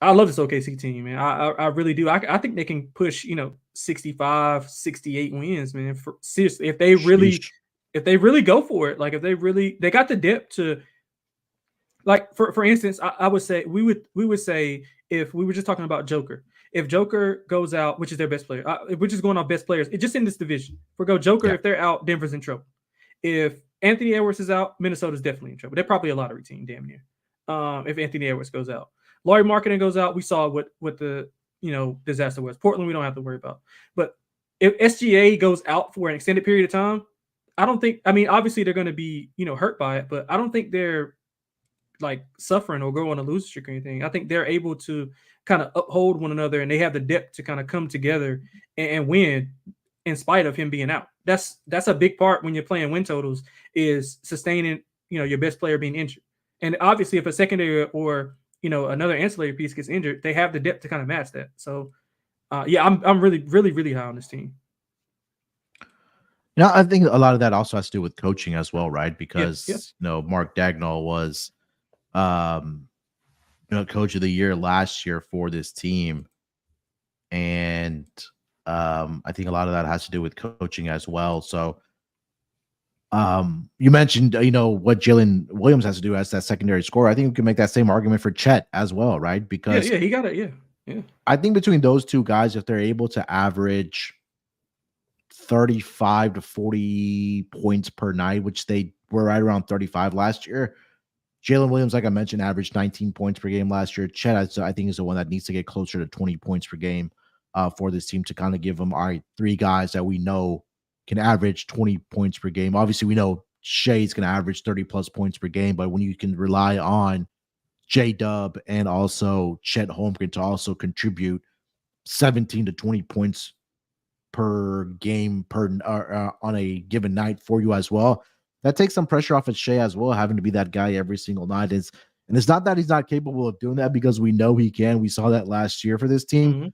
I love this OKC team, man. I really do. I think they can push, 65, 68 wins, man. Seriously, if they really go for it, like they got the depth to, like, for instance, I would say we would say, if we were just talking about Joker, if Joker goes out, which is their best player, if we're just going on best players, just in this division, Joker, if they're out, Denver's in trouble. If Anthony Edwards is out, Minnesota's definitely in trouble. They're probably a lottery team, damn near. if Anthony Edwards goes out. Lauri Markkanen goes out. We saw what the disaster was. Portland, we don't have to worry about. But if SGA goes out for an extended period of time, I don't think. I mean, obviously they're going to be hurt by it, but I don't think they're like suffering or go on a losing streak or anything. I think they're able to kind of uphold one another, and they have the depth to kind of come together and win in spite of him being out. That's a big part when you're playing win totals, is sustaining your best player being injured. And obviously, if a secondary or another ancillary piece gets injured, they have the depth to kind of match that. So, I'm really, really, really high on this team. I think a lot of that also has to do with coaching as well, right? Because Mark Dagnall was, coach of the year last year for this team, and I think a lot of that has to do with coaching as well. So, you mentioned what Jalen Williams has to do as that secondary scorer. I think we can make that same argument for Chet as well, right? Because he got it. Yeah. I think between those two guys, if they're able to average 35 to 40 points per night, which they were right around 35 last year. Jalen Williams, like I mentioned, averaged 19 points per game last year. Chet, I think, is the one that needs to get closer to 20 points per game for this team to kind of give them, all right, three guys that we know can average 20 points per game. Obviously, we know Shai's going to average 30-plus points per game, but when you can rely on J-Dub and also Chet Holmgren to also contribute 17 to 20 points per game on a given night for you as well, that takes some pressure off of Shai as well, having to be that guy every single night. And it's not that he's not capable of doing that, because we know he can. We saw that last year for this team. Mm-hmm.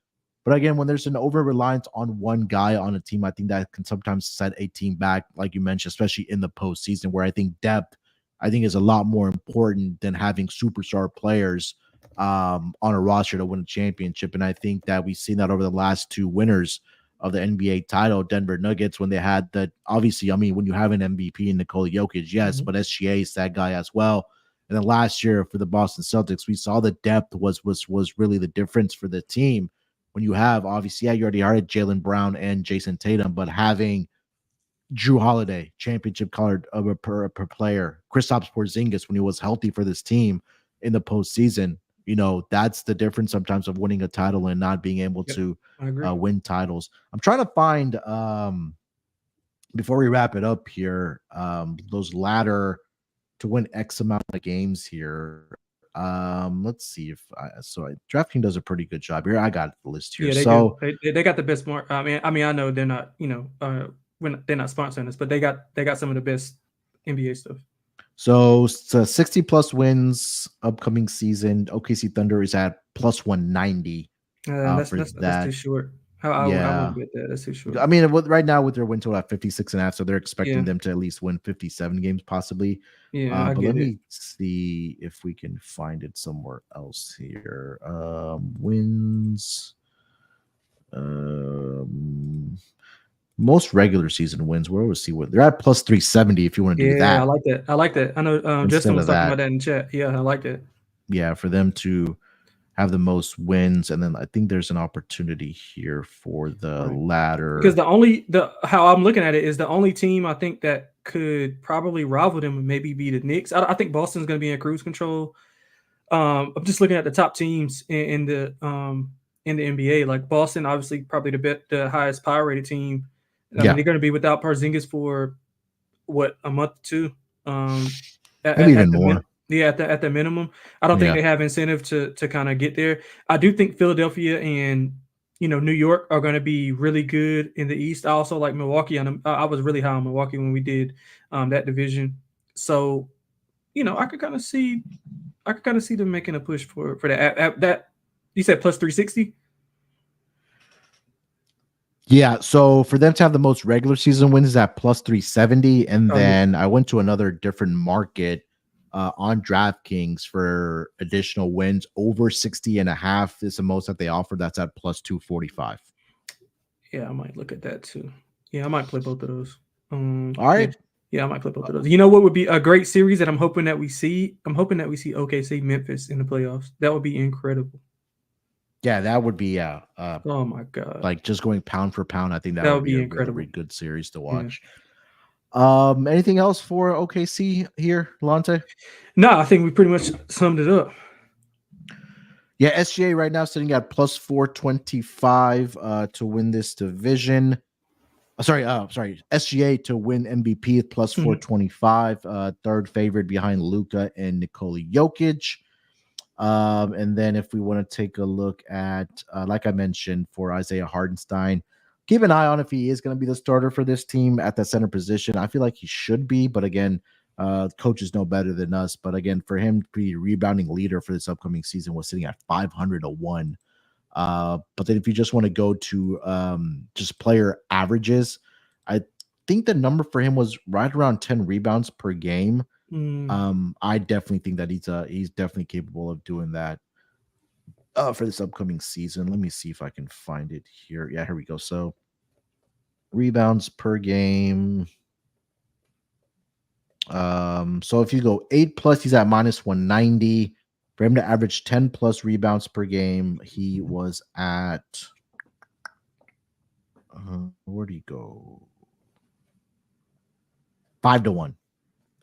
But again, when there's an over-reliance on one guy on a team, I think that can sometimes set a team back, like you mentioned, especially in the postseason, where I think depth, is a lot more important than having superstar players on a roster to win a championship. And I think that we've seen that over the last two winners of the NBA title, Denver Nuggets, when they had that. Obviously, when you have an MVP in Nikola Jokic, yes, but SGA is that guy as well. And then last year for the Boston Celtics, we saw the depth was really the difference for the team. When you have, obviously, you already had Jaylen Brown and Jason Tatum, but having Jrue Holiday, championship card per player, Kristaps Porzingis when he was healthy for this team in the postseason, that's the difference sometimes of winning a title and not being able to win titles. I'm trying to find, before we wrap it up here, those ladder to win X amount of games here. Let's see if DraftKings does a pretty good job here. I got the list here. Yeah, they got the best mark. I know they're not, they're not sponsoring us, but they got some of the best NBA stuff. So 60 plus wins upcoming season. OKC Thunder is at plus 190. That's too short. I won't bet that. That's too short. Right now with their win total at 56.5, so they're expecting them to at least win 57 games, possibly. Yeah, but let me see if we can find it somewhere else here. Wins. Most regular season wins. Where was what they're at? Plus 370. If you want to do that, I like that. I know Justin was talking about that in chat. Yeah, I like that. Yeah, for them to have the most wins, and then I think there's an opportunity here for the ladder. Because how I'm looking at it is the only team I think that could probably rival them would maybe be the Knicks. I think Boston's going to be in cruise control. I'm just looking at the top teams in the NBA. Like Boston, obviously, probably the highest power rated team. They're going to be without Porzingis for a month or two. Maybe even more. At the minimum. I don't think they have incentive to kind of get there. I do think Philadelphia and New York are going to be really good in the East. I also like Milwaukee. I was really high on Milwaukee when we did that division. So, I could kind of see them making a push for that. That you said plus 360. Yeah, so for them to have the most regular season wins is at plus 370, and then I went to another different market on DraftKings for additional wins. Over 60.5 is the most that they offer. That's at plus 245. Yeah, I might look at that too. Yeah, I might play both of those. All right. Yeah, I might play both of those. You know what would be a great series that I'm hoping that we see? I'm hoping that we see OKC Memphis in the playoffs. That would be incredible. Yeah, that would be oh my god! Like just going pound for pound, I think that would be incredible. Really good series to watch. Anything else for OKC here, Lonte? No, I think we pretty much summed it up. Yeah, SGA right now sitting at plus 425 to win this division. Sorry, SGA to win MVP at plus 425. Third favorite behind Luka and Nikola Jokic. And then if we want to take a look at, like I mentioned, for Isaiah Hartenstein, keep an eye on if he is going to be the starter for this team at that center position. I feel like he should be, but again, coaches know better than us. But again, for him to be rebounding leader for this upcoming season was sitting at 500 to 1. But then if you just want to go to just player averages, I think the number for him was right around 10 rebounds per game. I definitely think that he's definitely capable of doing that for this upcoming season. Let me see if I can find it here. Yeah, here we go. So rebounds per game. So if you go 8+, he's at minus 190. For him to average 10 plus rebounds per game, he was at where'd he go? 5 to 1.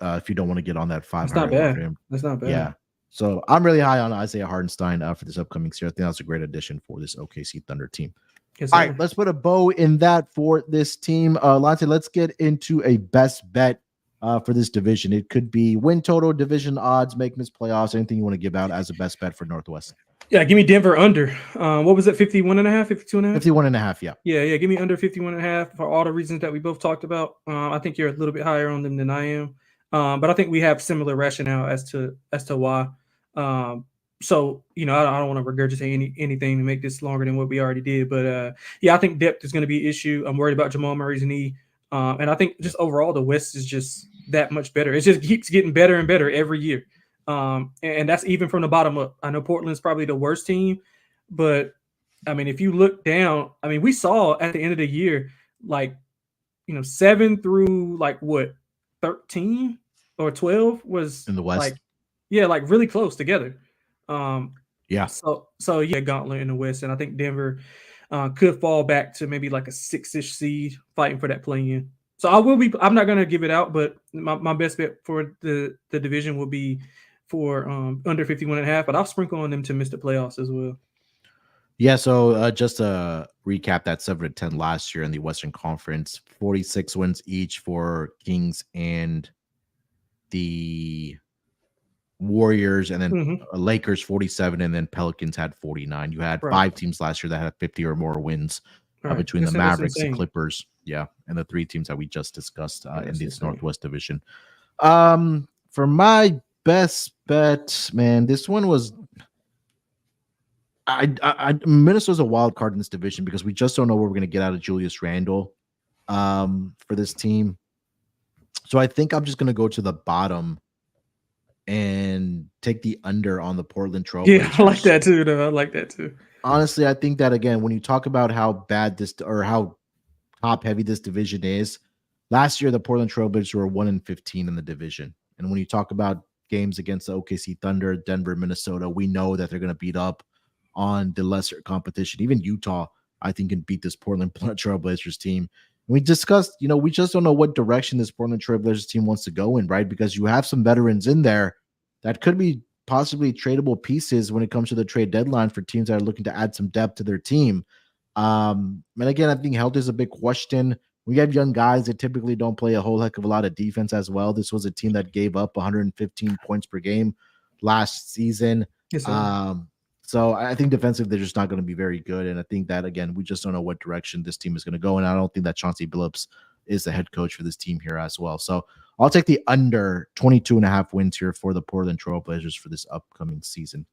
If you don't want to get on that 500 for him. That's not bad. Yeah. So I'm really high on Isaiah Hartenstein for this upcoming year. I think that's a great addition for this OKC Thunder team. Yes, all right, let's put a bow in that for this team. Lonte, let's get into a best bet for this division. It could be win total, division odds, make miss playoffs, anything you want to give out as a best bet for Northwest. Yeah, give me Denver under. What was it, 51.5, 52.5? 51.5, yeah. Yeah, give me under 51.5 for all the reasons that we both talked about. I think you're a little bit higher on them than I am. But I think we have similar rationale as to why. So, I don't want to regurgitate anything to make this longer than what we already did. But, I think depth is going to be an issue. I'm worried about Jamal Murray's knee. And I think just overall, the West is just that much better. It just keeps getting better and better every year. And that's even from the bottom up. I know Portland's probably the worst team. But, if you look down, we saw at the end of the year, 7 through 13 or 12 was in the West. Really close together. Yeah. So gauntlet in the West, and I think Denver could fall back to maybe like a 6-ish seed fighting for that play-in. So I'm not going to give it out, but my best bet for the division will be for under 51.5, but I'll sprinkle on them to miss the playoffs as well. Yeah, so just to recap that 7-10 last year in the Western Conference, 46 wins each for Kings and the Warriors, and then Lakers 47, and then Pelicans had 49. You had 5 teams last year that had 50 or more wins between the Mavericks, the Clippers, and the 3 teams that we just discussed in this Northwest Division. For my best bet, man, this one was Minnesota's a wild card in this division because we just don't know what we're going to get out of Julius Randle for this team. So I think I'm just going to go to the bottom and take the under on the Portland Trail Blazers. Yeah, I like that too, though. I like that too. Honestly, I think that, again, when you talk about how bad this or how top heavy this division is, last year the Portland Trail Blazers were 1-15 in the division. And when you talk about games against the OKC Thunder, Denver, Minnesota, we know that they're going to beat up on the lesser competition. Even Utah, I think, can beat this Portland Trail Blazers team. We discussed, we just don't know what direction this Portland Trail Blazers team wants to go in, right? Because you have some veterans in there that could be possibly tradable pieces when it comes to the trade deadline for teams that are looking to add some depth to their team. And again, I think health is a big question. We have young guys that typically don't play a whole heck of a lot of defense as well. This was a team that gave up 115 points per game last season. Yes, so I think defensively, they're just not going to be very good. And I think that, again, we just don't know what direction this team is going to go. And I don't think that Chauncey Billups is the head coach for this team here as well. So I'll take the under 22.5 wins here for the Portland Trail Blazers for this upcoming season.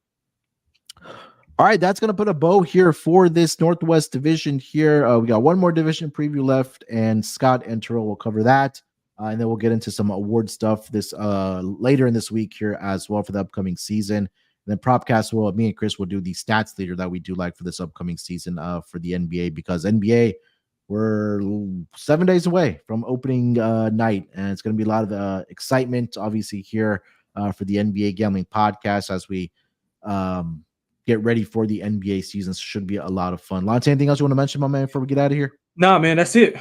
All right, that's going to put a bow here for this Northwest division here. We got one more division preview left, and Scott and Terrell will cover that. And then we'll get into some award stuff this later in this week here as well for the upcoming season. And then Propcast me and Chris will do the stats leader that we do like for this upcoming season for the NBA, because NBA, we're 7 days away from opening night, and it's going to be a lot of excitement, obviously, here for the NBA Gambling Podcast as we get ready for the NBA season. So it should be a lot of fun. Lonte, anything else you want to mention, my man, before we get out of here? Nah, man, that's it.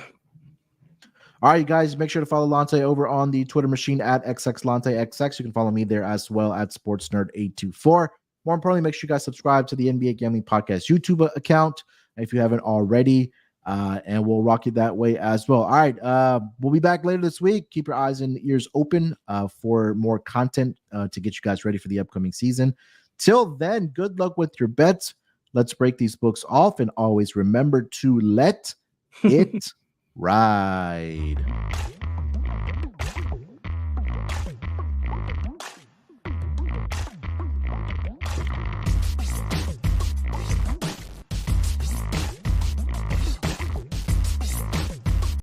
All right, you guys, make sure to follow Lonte over on the Twitter machine at XXLonteXX. You can follow me there as well at SportsNerd824. More importantly, make sure you guys subscribe to the NBA Gambling Podcast YouTube account if you haven't already, and we'll rock you that way as well. All right, we'll be back later this week. Keep your eyes and ears open for more content to get you guys ready for the upcoming season. Till then, good luck with your bets. Let's break these books off, and always remember to let it ride.